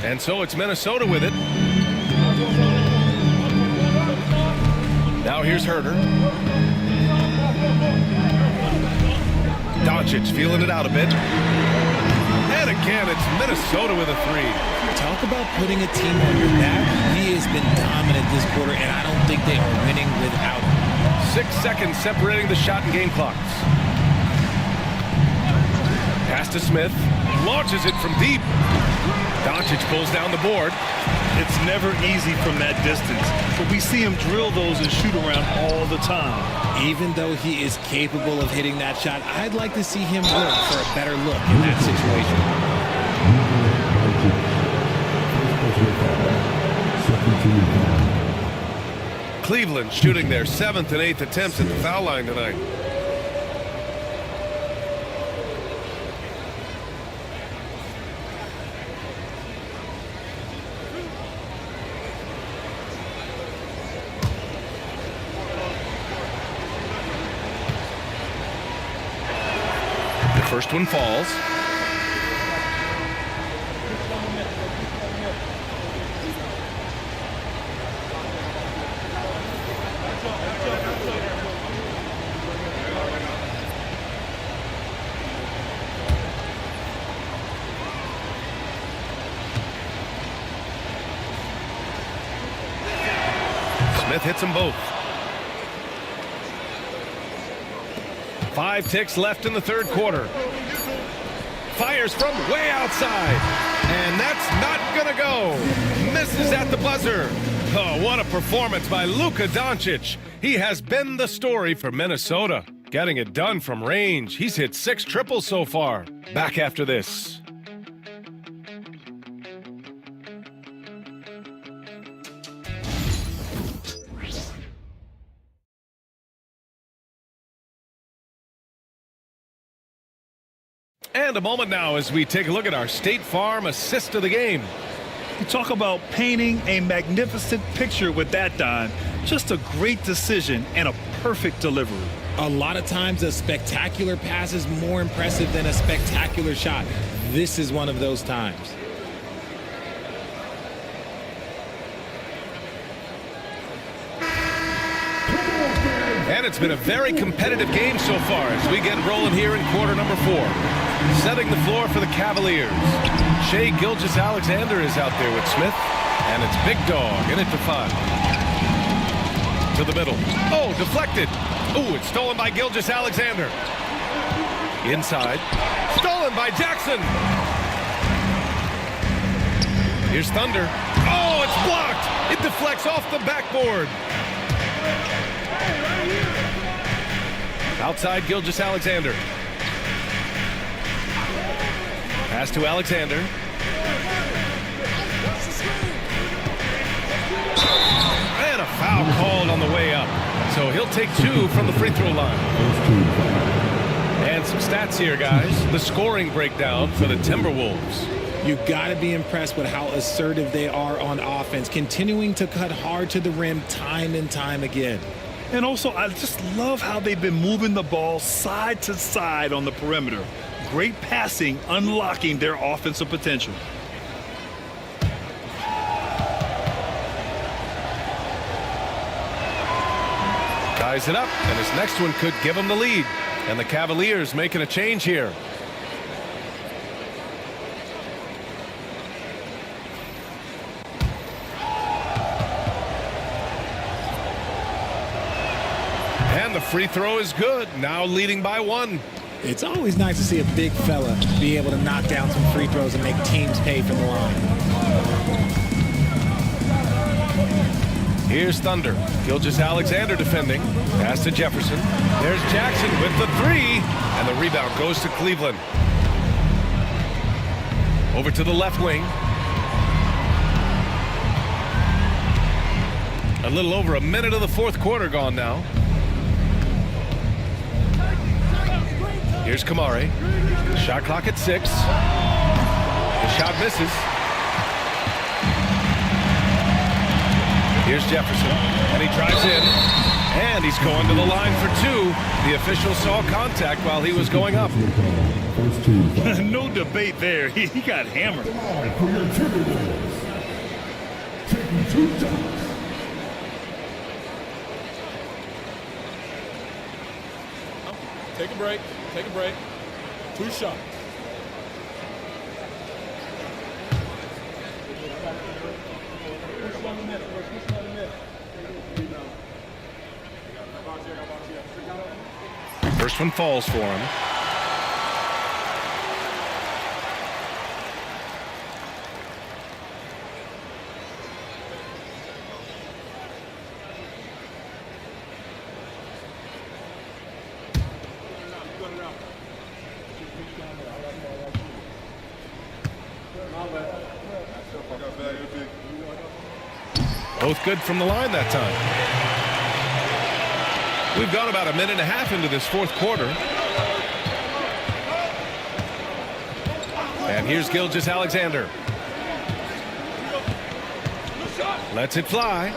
[SPEAKER 2] And so it's Minnesota with it. Now here's Herter. Doncic feeling it out a bit. And again, it's Minnesota with a 3.
[SPEAKER 4] Talk about putting a team on your back. He has been dominant this quarter, and I don't think they are winning without him.
[SPEAKER 2] 6 seconds separating the shot and game clocks. Pass to Smith. Launches it from deep. Doncic pulls down the board.
[SPEAKER 3] It's never easy from that distance, but we see him drill those and shoot around all the time.
[SPEAKER 4] Even though he is capable of hitting that shot, I'd like to see him work for a better look in that situation.
[SPEAKER 2] Cleveland shooting their 7th and 8th attempts at the foul line tonight. First one falls. Smith hits them both. 5 ticks left in the third quarter. Fires from way outside. And that's not going to go. Misses at the buzzer. Oh, what a performance by Luka Doncic. He has been the story for Minnesota. Getting it done from range. He's hit 6 triples so far. Back after this. And a moment now as we take a look at our State Farm assist of the game.
[SPEAKER 3] You talk about painting a magnificent picture with that, Don. Just a great decision and a perfect delivery.
[SPEAKER 4] A lot of times a spectacular pass is more impressive than a spectacular shot. This is one of those times.
[SPEAKER 2] And it's been a very competitive game so far as we get rolling here in quarter number 4. Setting the floor for the Cavaliers. Shai Gilgeous-Alexander is out there with Smith. And it's Big Dog in it to 5. To the middle. Oh, deflected. Oh, it's stolen by Gilgeous-Alexander. Inside. Stolen by Jackson. Here's Thunder. Oh, it's blocked. It deflects off the backboard. Outside Gilgeous-Alexander. Pass to Alexander. And a foul called on the way up. So he'll take 2 from the free throw line. And some stats here, guys. The scoring breakdown for the Timberwolves.
[SPEAKER 4] You've got to be impressed with how assertive they are on offense, continuing to cut hard to the rim time and time again.
[SPEAKER 3] And also, I just love how they've been moving the ball side to side on the perimeter. Great passing, unlocking their offensive potential.
[SPEAKER 2] Ties it up, and his next one could give him the lead. And the Cavaliers making a change here. And the free throw is good. Now leading by 1.
[SPEAKER 4] It's always nice to see a big fella be able to knock down some free throws and make teams pay for the line.
[SPEAKER 2] Here's Thunder. Gilgeous-Alexander defending. Pass to Jefferson. There's Jackson with the 3. And the rebound goes to Cleveland. Over to the left wing. A little over a minute of the fourth quarter gone now. Here's Kamari. Shot clock at 6. The shot misses. Here's Jefferson. And he drives in. And he's going to the line for 2. The official saw contact while he was going up.
[SPEAKER 3] No debate there. He got hammered.
[SPEAKER 6] Taking 2 shots.
[SPEAKER 9] Take a break. Take a break. 2 shots.
[SPEAKER 2] First one falls for him. Both good from the line that time. We've gone about a minute and a half into this fourth quarter. And here's Gilgeous-Alexander. Lets it fly.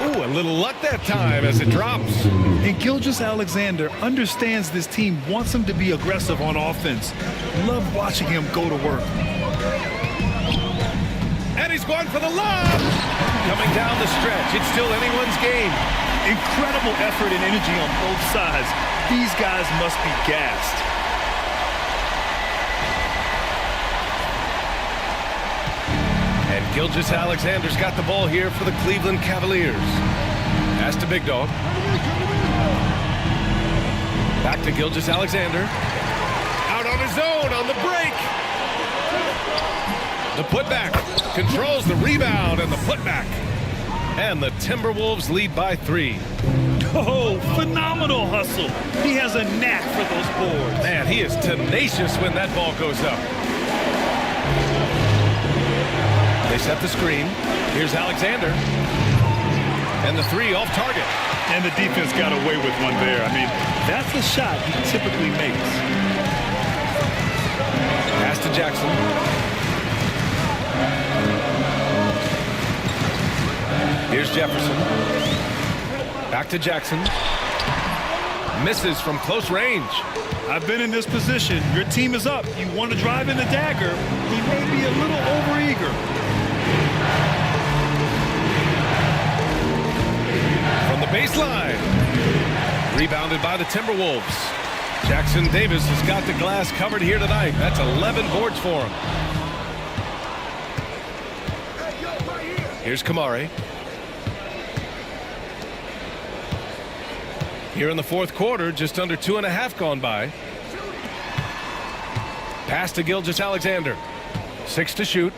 [SPEAKER 2] Ooh, a little luck that time as it drops.
[SPEAKER 3] And Gilgeous-Alexander understands this team wants him to be aggressive on offense. Love watching him go to work.
[SPEAKER 2] And he's going for the lob. Coming down the stretch. It's still anyone's game.
[SPEAKER 3] Incredible effort and energy on both sides. These guys must be gassed.
[SPEAKER 2] And Gilgeous-Alexander's got the ball here for the Cleveland Cavaliers. Pass to Big Dog. Back to Gilgeous-Alexander. Out on his own on the break. The putback. Controls the rebound and the putback. And the Timberwolves lead by 3.
[SPEAKER 3] Oh, phenomenal hustle. He has a knack for those boards.
[SPEAKER 2] Man, he is tenacious when that ball goes up. They set the screen. Here's Alexander. And the 3 off target.
[SPEAKER 3] And the defense got away with one there. I mean, that's a shot he typically makes.
[SPEAKER 2] Pass to Jackson. Here's Jefferson. Back to Jackson. Misses from close range.
[SPEAKER 3] I've been in this position. Your team is up. You want to drive in the dagger. He may be a little overeager.
[SPEAKER 2] From the baseline. Rebounded by the Timberwolves. Jackson Davis has got the glass covered here tonight. That's 11 boards for him. Here's Kamari. Here in the fourth quarter, just under 2.5 gone by. Pass to Gilgeous-Alexander. 6 to shoot.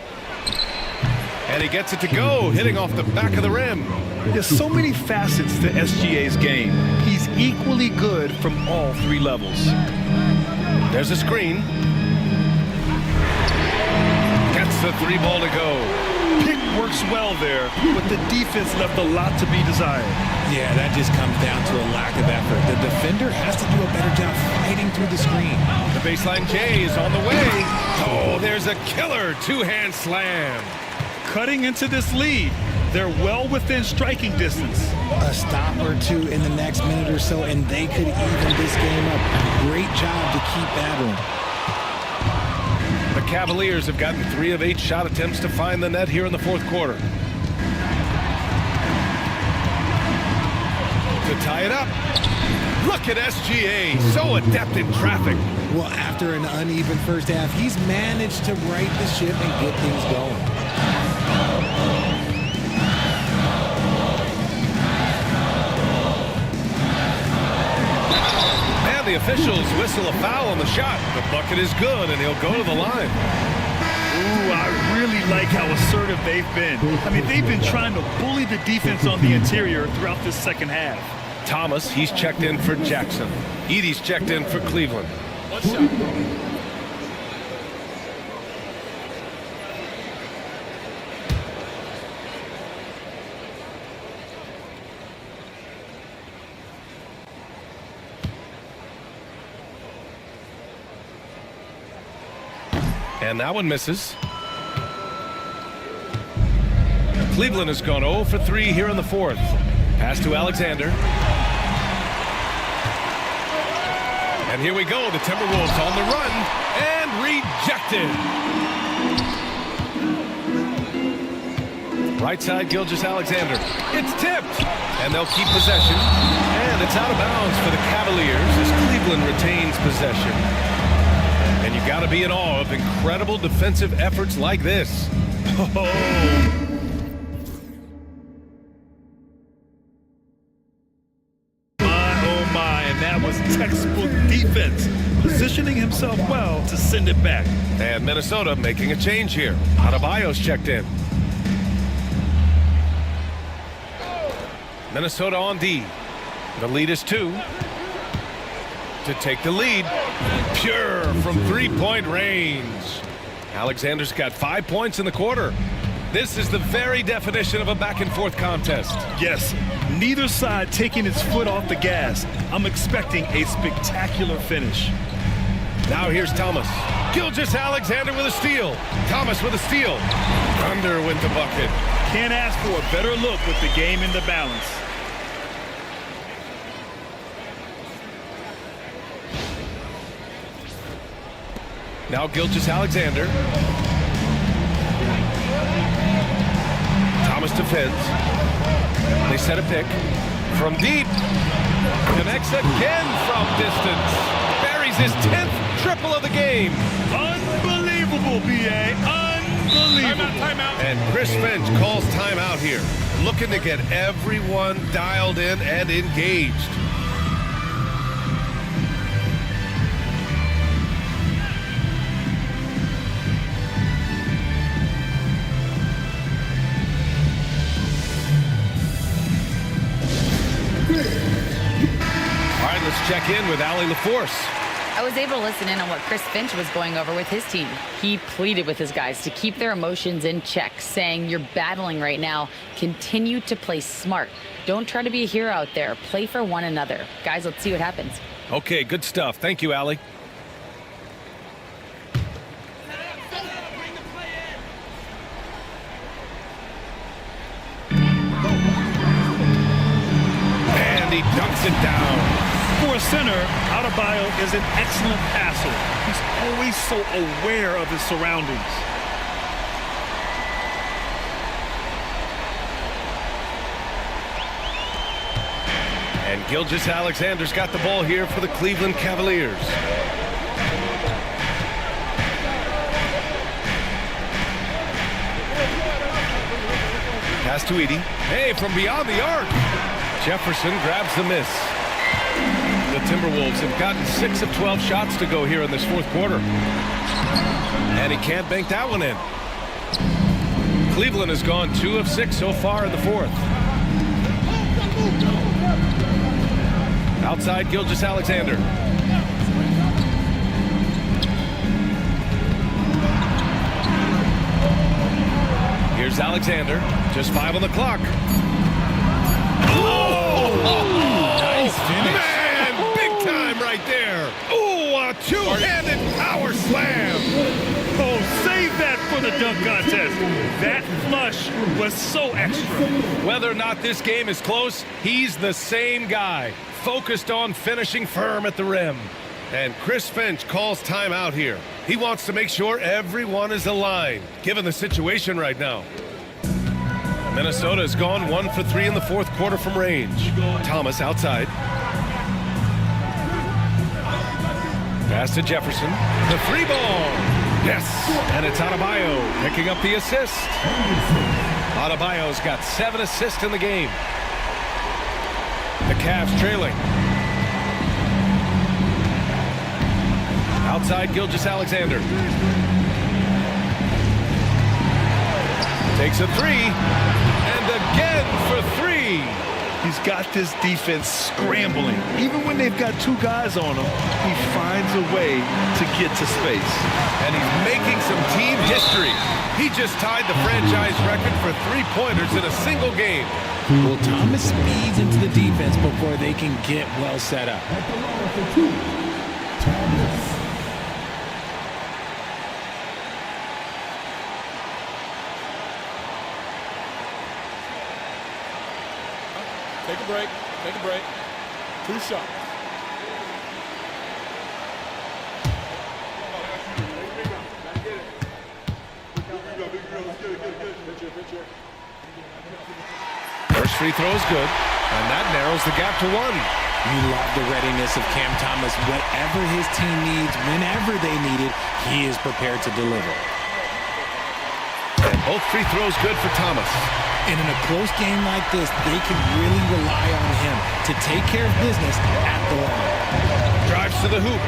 [SPEAKER 2] And he gets it to go, hitting off the back of the rim.
[SPEAKER 3] There's so many facets to SGA's game. He's equally good from all 3 levels.
[SPEAKER 2] There's a screen. Gets the 3 ball to go.
[SPEAKER 3] Pick works well there, but the defense left a lot to be desired.
[SPEAKER 4] Yeah, that just comes down to a lack of effort. The defender has to do a better job fighting through the screen.
[SPEAKER 2] The baseline J is on the way. Oh, there's a killer 2-hand slam.
[SPEAKER 3] Cutting into this lead. They're well within striking distance.
[SPEAKER 4] A stop or 2 in the next minute or so, and they could even this game up. Great job to keep battling.
[SPEAKER 2] The Cavaliers have gotten 3 of 8 shot attempts to find the net here in the fourth quarter. To tie it up. Look at SGA, so adept in traffic.
[SPEAKER 4] Well, after an uneven first half, he's managed to right the ship and get things going.
[SPEAKER 2] And the officials whistle a foul on the shot. The bucket is good, and he'll go to the line.
[SPEAKER 3] Ooh, I really like how assertive they've been. I mean, they've been trying to bully the defense on the interior throughout this second half.
[SPEAKER 2] Thomas, he's checked in for Jackson. Edey's checked in for Cleveland.
[SPEAKER 9] One shot.
[SPEAKER 2] And that one misses. Cleveland has gone 0 for 3 here in the fourth. Pass to Alexander. And here we go. The Timberwolves on the run and rejected. Right side, Gilgeous-Alexander. It's tipped. And they'll keep possession. And it's out of bounds for the Cavaliers as Cleveland retains possession. And you've got to be in awe of incredible defensive efforts like this.
[SPEAKER 3] Oh, my, and that was textbook defense. Positioning himself well to send it back.
[SPEAKER 2] And Minnesota making a change here. Adebayo's checked in. Minnesota on D. The lead is 2. To take the lead. Pure from 3-point range. Alexander's got 5 points in the quarter. This is the very definition of a back-and-forth contest.
[SPEAKER 3] Yes, neither side taking its foot off the gas. I'm expecting a spectacular finish.
[SPEAKER 2] Now here's Thomas. Gilgeous-Alexander with a steal. Thomas with a steal. Thunder with the bucket.
[SPEAKER 3] Can't ask for a better look with the game in the balance.
[SPEAKER 2] Now Gilgeous-Alexander. Thomas defends. They set a pick. From deep. Connects again from distance. Buries his 10th triple of the game.
[SPEAKER 3] Unbelievable, B.A. Unbelievable.
[SPEAKER 9] Timeout.
[SPEAKER 2] And Chris Finch calls timeout here. looking to get everyone dialed in and engaged. All right, let's check in with Allie LaForce.
[SPEAKER 5] I was able to listen in on what Chris Finch was going over with his team. He pleaded with his guys to keep their emotions in check, saying, "You're battling right now. Continue to play smart. Don't try to be a hero out there. Play for one another." Guys, let's see what happens.
[SPEAKER 2] Okay, good stuff. Thank you, Allie. And he dunks it down.
[SPEAKER 3] For a center, Adebayo is an excellent passer. He's always so aware of his surroundings.
[SPEAKER 2] And Gilgeous-Alexander's got the ball here for the Cleveland Cavaliers. Pass to Edey. Hey, from beyond the arc. Jefferson grabs the miss. The Timberwolves have gotten 6 of 12 shots to go here in this fourth quarter. And he can't bank that one in. Cleveland has gone 2 of 6 so far in the fourth. Outside Gilgeous-Alexander. Here's Alexander. Just 5 on the clock.
[SPEAKER 4] Nice finish.
[SPEAKER 2] Man, big time right there. Ooh, a two-handed power slam.
[SPEAKER 3] Oh, save that for the dunk contest. That flush was so extra.
[SPEAKER 2] Whether or not this game is close, he's the same guy, focused on finishing firm at the rim. And Chris Finch calls timeout here. He wants to make sure everyone is aligned, given the situation right now. Minnesota has gone 1 for 3 in the fourth quarter from range. Thomas outside. Pass to Jefferson. The 3 ball. Yes. And it's Adebayo picking up the assist. Adebayo's got 7 assists in the game. The Cavs trailing. Outside Gilgeous-Alexander. Takes a 3. And again for 3.
[SPEAKER 3] He's got this defense scrambling. Even when they've got 2 guys on him, he finds a way to get to space.
[SPEAKER 2] And he's making some team history. He just tied the franchise record for 3-pointers in a single game.
[SPEAKER 4] Well, Thomas speeds into the defense before they can get well set up.
[SPEAKER 6] At the line for 2, Thomas.
[SPEAKER 9] Take a break. Take a break. 2 shots.
[SPEAKER 2] First free throw is good, and that narrows the gap to 1.
[SPEAKER 4] You love the readiness of Cam Thomas. Whatever his team needs, whenever they need it, he is prepared to deliver.
[SPEAKER 2] And both free throws good for Thomas.
[SPEAKER 4] And in a close game like this, they can really rely on him to take care of business at the line.
[SPEAKER 2] Drives to the hoop.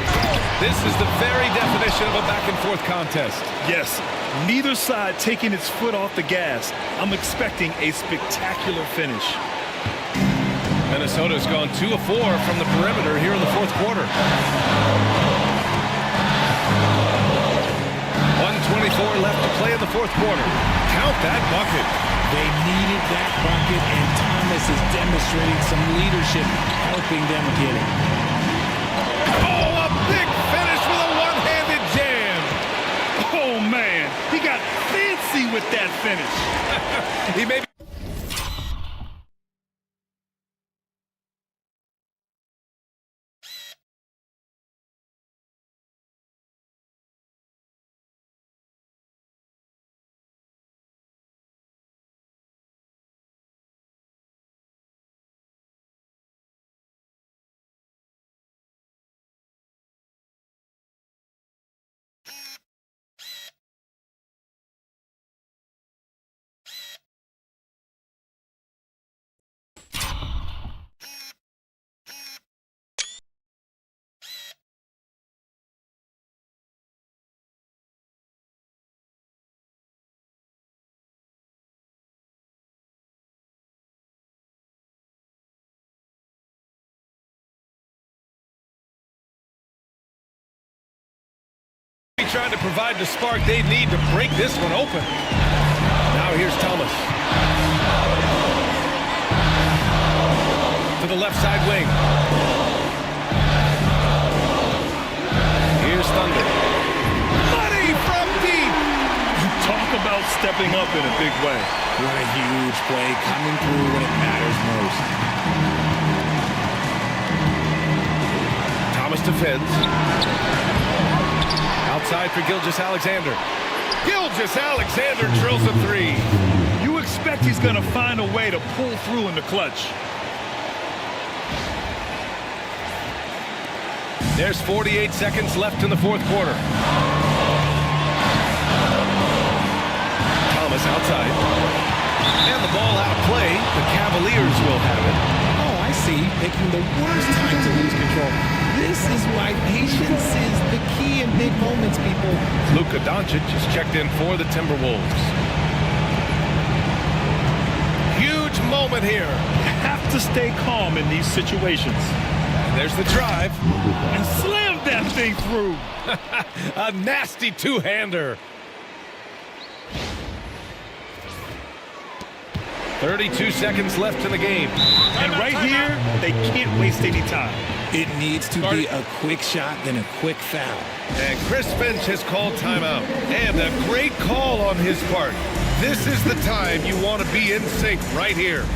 [SPEAKER 2] This is the very definition of a back-and-forth contest.
[SPEAKER 3] Yes, neither side taking its foot off the gas. I'm expecting a spectacular finish.
[SPEAKER 2] Minnesota's gone 2 of 4 from the perimeter here in the fourth quarter. 1:24 left to play in the fourth quarter. Count that bucket.
[SPEAKER 4] They needed that bucket, and Thomas is demonstrating some leadership, helping them get it.
[SPEAKER 2] Oh, a big finish with a one-handed jam.
[SPEAKER 3] Oh, man, he got fancy with that finish.
[SPEAKER 2] He may be trying to provide the spark they need to break this one open. Now here's Thomas. To the left side wing. Here's Thunder. Money from deep.
[SPEAKER 3] Talk about stepping up in a big way.
[SPEAKER 4] What a huge play coming through when it matters most.
[SPEAKER 2] Thomas defends. Outside for Gilgeous-Alexander. Gilgeous-Alexander drills a three.
[SPEAKER 3] You expect he's going to find a way to pull through in the clutch.
[SPEAKER 2] There's 48 seconds left in the fourth quarter. Thomas outside. And the ball out of play. The Cavaliers will have it.
[SPEAKER 4] Oh, I see. Picking the worst time to lose control. This is why patience is the key in big moments, people.
[SPEAKER 2] Luka Doncic is checked in for the Timberwolves. Huge moment here.
[SPEAKER 3] Have to stay calm in these situations.
[SPEAKER 2] There's the drive.
[SPEAKER 3] And slam that thing through.
[SPEAKER 2] A nasty two-hander. 32 seconds left in the game.
[SPEAKER 3] And right here, they can't waste any time.
[SPEAKER 4] It needs to be a quick shot, then a quick foul.
[SPEAKER 2] And Chris Finch has called timeout. And a great call on his part. This is the time you want to be in sync right here.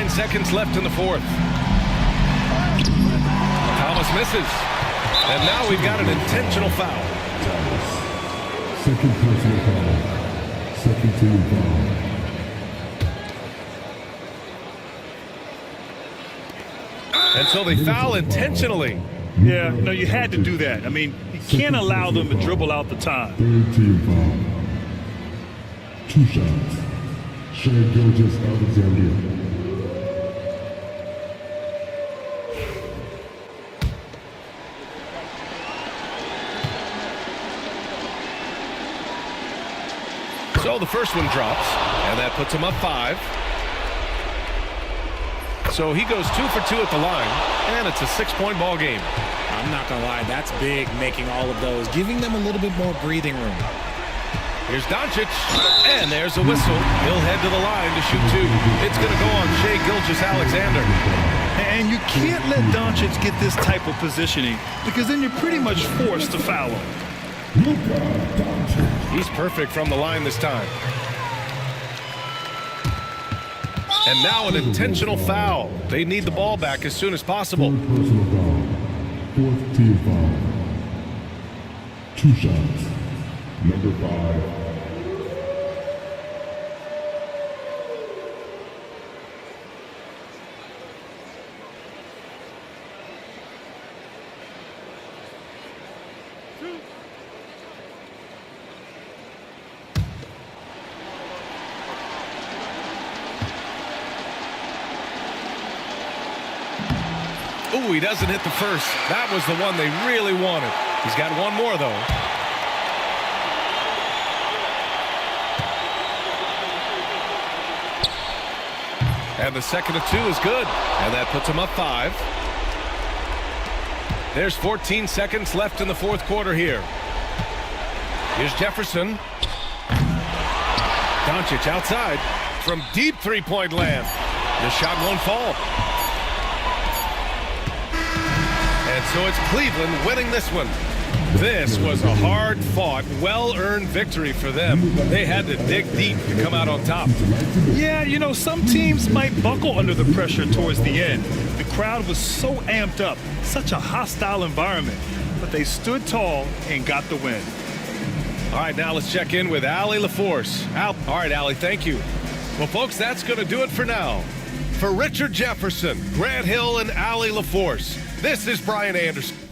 [SPEAKER 2] Seconds left in the fourth. Thomas misses. And now we've got an intentional foul.
[SPEAKER 6] Second personal foul. Second team foul.
[SPEAKER 2] And so they foul intentionally.
[SPEAKER 3] Yeah, no, you had to do that. I mean, you can't allow them to dribble out the time.
[SPEAKER 6] Third team foul. 2 shots. Shea Gilgeous-Alexander.
[SPEAKER 2] So the first one drops, and that puts him up 5. So he goes 2 for 2 at the line, and it's a 6-point ball game.
[SPEAKER 4] I'm not going to lie, that's big, making all of those, giving them a little bit more breathing room.
[SPEAKER 2] Here's Doncic, and there's a whistle. He'll head to the line to shoot 2. It's going to go on Shea Gilgeous-Alexander.
[SPEAKER 3] And you can't let Doncic get this type of positioning because then you're pretty much forced to foul him.
[SPEAKER 2] He's perfect from the line this time. And now an intentional foul. They need the ball back as soon as possible.
[SPEAKER 6] Third personal foul. Fourth team foul. 2 shots. Number 5.
[SPEAKER 2] Ooh, he doesn't hit the first. That was the one they really wanted. He's got one more, though. And the second of 2 is good. And that puts him up 5. There's 14 seconds left in the fourth quarter here. Here's Jefferson. Doncic outside from deep three-point land. The shot won't fall. And so it's Cleveland winning this one. This was a hard-fought, well-earned victory for them. They had to dig deep to come out on top.
[SPEAKER 3] Yeah, you know, some teams might buckle under the pressure towards the end. The crowd was so amped up, such a hostile environment. But they stood tall and got the win.
[SPEAKER 2] All right, now let's check in with Allie LaForce. All right, Allie, thank you. Well, folks, that's going to do it for now. For Richard Jefferson, Grant Hill, and Allie LaForce, this is Brian Anderson.